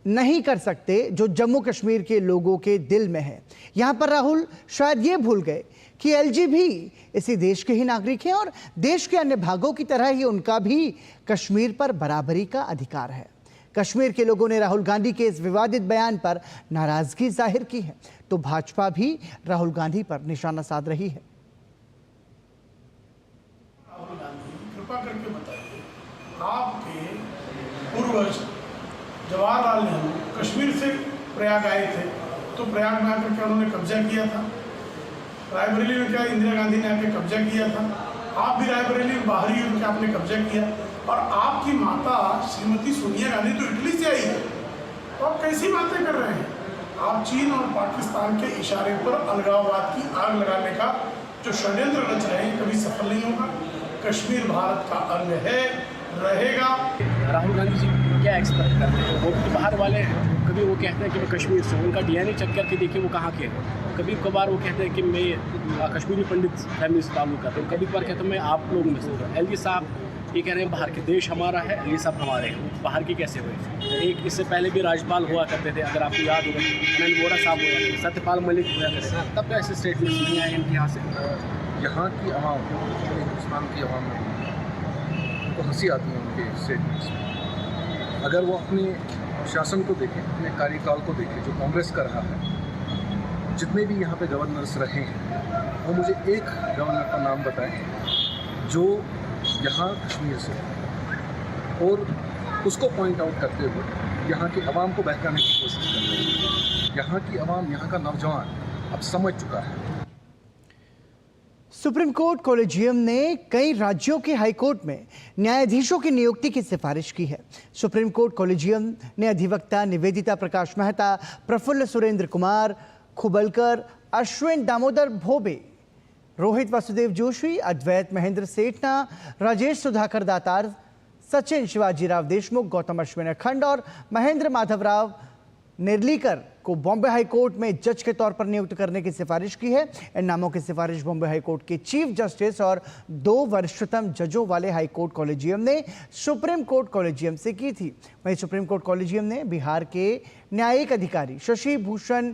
नहीं कर सकते जो जम्मू कश्मीर के लोगों के दिल में है। यहाँ पर राहुल शायद ये भूल गए कि एलजी भी इसी देश के ही नागरिक हैं और देश के अन्य भागों की तरह ही उनका भी कश्मीर पर बराबरी का अधिकार है। कश्मीर के लोगों ने राहुल गांधी के इस विवादित बयान पर नाराजगी जाहिर की है, तो भाजपा भी राहुल गांधी पर निशाना साध रही है। राहुल गांधी, कृपा करके बताइए, आपके पूर्वज जवाहरलाल नेहरू कश्मीर से प्रयाग आए थे, तो प्रयाग में आकर के उन्होंने कब्जा किया था। रायबरेली में क्या इंदिरा गांधी ने आके कब्जा किया था? आप भी रायबरेली में बाहरी युद्ध के आपने कब्जा किया और आपकी माता श्रीमती सोनिया गांधी तो इटली से आई है। तो आप कैसी बातें कर रहे हैं? आप चीन और पाकिस्तान के इशारे पर अलगाववाद की आग लगाने का जो षड्यंत्र रच रहे हैं कभी सफल नहीं होगा। कश्मीर भारत का अंग है, रहेगा। राहुल गांधी जी क्या एक्सपेक्ट करते हैं? वो भी तो बाहर वाले हैं। कभी वो कहते हैं कि मैं कश्मीर से, उनका डीएनए चेक करके देखिए वो कहाँ के हैं। कभी कभार वो कहते हैं कि मैं कश्मीरी पंडित फैमिली से ताल्लुक करता हूँ, कभी कभार कहते हैं मैं आप लोगों में से। एलजी साहब ये कह रहे हैं बाहर के देश हमारा है, एलजी साहब हमारे हैं। बाहर की कैसे हुए? एक इससे पहले भी राज्यपाल हुआ करते थे, अगर आपको याद होगा, अनिल बोरा साहब हुआ करते, सत्यपाल मलिक हुआ करते, तब तो ऐसे स्टेटमेंट्स नहीं आए इनके यहाँ से। यहाँ की आवाम, हिंदुस्तान की आवाम में तो हंसी आती है उनके स्टेटमेंट्स में। अगर वो अपने शासन को देखें, अपने कार्यकाल को देखें जो कांग्रेस कर रहा है, जितने भी यहाँ पे गवर्नर्स रहे हैं, वो मुझे एक गवर्नर का नाम बताएं जो यहाँ कश्मीर से, और उसको पॉइंट आउट करते हुए यहाँ की आवाम को बहकाने की कोशिश कर रहे हैं। यहाँ की आवाम, यहाँ का नौजवान अब समझ चुका है। सुप्रीम कोर्ट कॉलेजियम ने कई राज्यों के हाई कोर्ट में न्यायाधीशों की नियुक्ति की सिफारिश की है। सुप्रीम कोर्ट कॉलेजियम ने अधिवक्ता निवेदिता प्रकाश मेहता, प्रफुल्ल सुरेंद्र कुमार खुबलकर, अश्विन दामोदर भोबे, रोहित वासुदेव जोशी, अद्वैत महेंद्र सेठना, राजेश सुधाकर दातार, सचिन शिवाजीराव देशमुख, गौतम अश्विन अखंड और महेंद्र माधवराव नेर्लीकर को बॉम्बे हाई कोर्ट में जज के तौर पर नियुक्त करने की सिफारिश की है। इन नामों की सिफारिश बॉम्बे हाई कोर्ट के चीफ जस्टिस और 2 वरिष्ठतम जजों वाले हाई कोर्ट कॉलेजियम ने सुप्रीम कोर्ट कॉलेजियम से की थी। वहीं सुप्रीम कोर्ट कॉलेजियम ने बिहार के न्यायिक अधिकारी शशि भूषण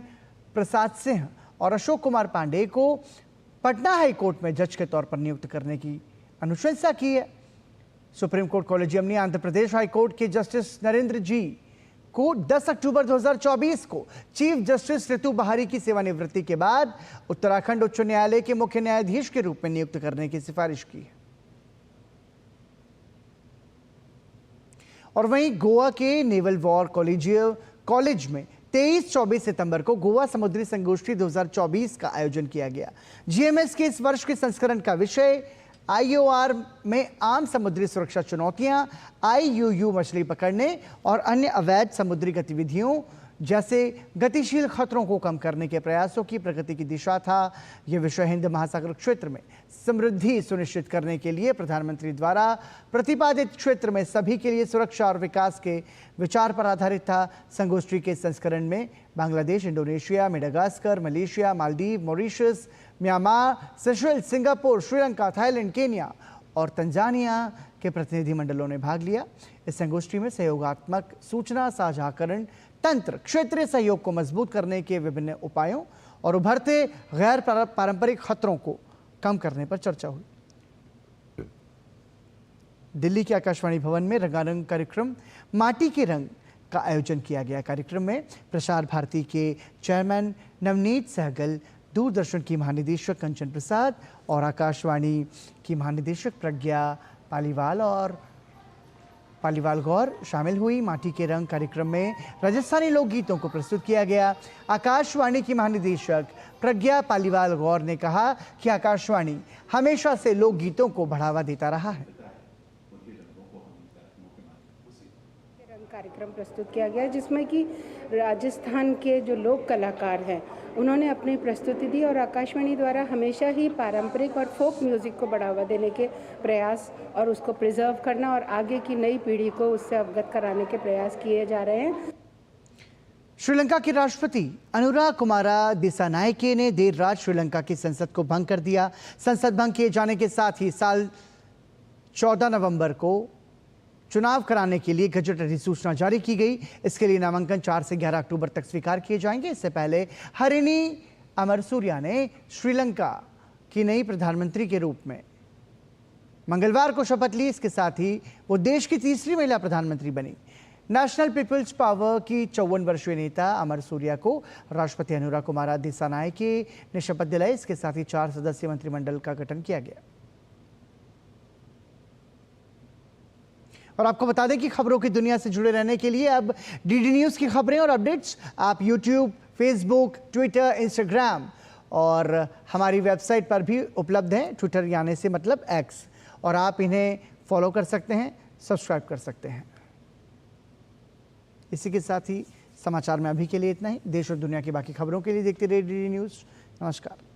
प्रसाद सिंह और अशोक कुमार पांडे को पटना हाई कोर्ट में जज के तौर पर नियुक्त करने की अनुशंसा की है। सुप्रीम कोर्ट कॉलेजियम ने आंध्र प्रदेश हाई कोर्ट के जस्टिस नरेंद्र जी को 10 अक्टूबर 2024 को चीफ जस्टिस ऋतु बहारी की सेवानिवृत्ति के बाद उत्तराखंड उच्च न्यायालय के मुख्य न्यायाधीश के रूप में नियुक्त करने की सिफारिश की है। और वहीं गोवा के नेवल वॉर कॉलेज में 23-24 सितंबर को गोवा समुद्री संगोष्ठी 2024 का आयोजन किया गया। GMS के इस वर्ष के संस्करण का विषय IOR में आम समुद्री सुरक्षा चुनौतियां, IUU मछली पकड़ने और अन्य अवैध समुद्री गतिविधियों जैसे गतिशील खतरों को कम करने के प्रयासों की प्रगति की दिशा था। यह विषय हिंद महासागर क्षेत्र में समृद्धि सुनिश्चित करने के लिए प्रधानमंत्री द्वारा प्रतिपादित क्षेत्र में सभी के लिए सुरक्षा और विकास के विचार पर आधारित था। संगोष्ठी के संस्करण में Bangladesh, Indonesia, Madagascar, Malaysia, Maldives, Mauritius, Myanmar, Seychelles, Singapore, Sri Lanka, Thailand, Kenya और तंजानिया के प्रतिनिधिमंडलों ने भाग लिया। इस संगोष्ठी में सहयोगात्मक सूचना साझाकरण तंत्र, क्षेत्रीय सहयोग को मजबूत करने के विभिन्न उपायों और उभरते गैर पारंपरिक खतरों को कम करने पर चर्चा हुई। दिल्ली के आकाशवाणी भवन में रंगारंग कार्यक्रम माटी के रंग का आयोजन किया गया। कार्यक्रम में प्रसार भारती के चेयरमैन नवनीत सहगल, दूरदर्शन की महानिदेशक कंचन प्रसाद और आकाशवाणी की महानिदेशक प्रज्ञा पालीवाल गौर शामिल हुई। माटी के रंग कार्यक्रम में राजस्थानी लोकगीतों को प्रस्तुत किया गया। आकाशवाणी की महानिदेशक प्रज्ञा पालीवाल गौर ने कहा कि आकाशवाणी हमेशा से लोकगीतों को बढ़ावा देता रहा है। कार्यक्रम प्रस्तुत किया गया जिसमें कि राजस्थान के जो लोक कलाकार हैं उन्होंने अपनी प्रस्तुति दी और आकाशवाणी द्वारा हमेशा ही पारंपरिक और फोक म्यूजिक को बढ़ावा देने के प्रयास और उसको प्रिजर्व करना और आगे की नई पीढ़ी को उससे अवगत कराने के प्रयास किए जा रहे हैं। श्रीलंका के राष्ट्रपति अनुरा कुमारा दिसानायके ने देर रात श्रीलंका की संसद को भंग कर दिया। संसद भंग किए जाने के साथ ही साल 14 नवंबर को चुनाव कराने के लिए गजट अधिसूचना जारी की गई। इसके लिए नामांकन 4 से 11 अक्टूबर तक स्वीकार किए जाएंगे। इससे पहले हरिनी अमरसूरिया ने श्रीलंका की नई प्रधानमंत्री के रूप में मंगलवार को शपथ ली। इसके साथ ही वो देश की तीसरी महिला प्रधानमंत्री बनी। नेशनल पीपल्स पावर की 54 वर्षीय नेता अमरसूरिया को राष्ट्रपति अनुरा कुमारा दिसानायके ने शपथ दिलाई। इसके साथ ही 4 सदस्यीय मंत्रिमंडल का गठन किया गया। और आपको बता दें कि खबरों की दुनिया से जुड़े रहने के लिए अब डीडी न्यूज़ की खबरें और अपडेट्स आप यूट्यूब, फेसबुक, ट्विटर, इंस्टाग्राम और हमारी वेबसाइट पर भी उपलब्ध हैं। ट्विटर यानी से मतलब एक्स, और आप इन्हें फॉलो कर सकते हैं, सब्सक्राइब कर सकते हैं। इसी के साथ ही समाचार में अभी के लिए इतना ही। देश और दुनिया की बाकी खबरों के लिए देखते रहिए डीडी न्यूज़। नमस्कार।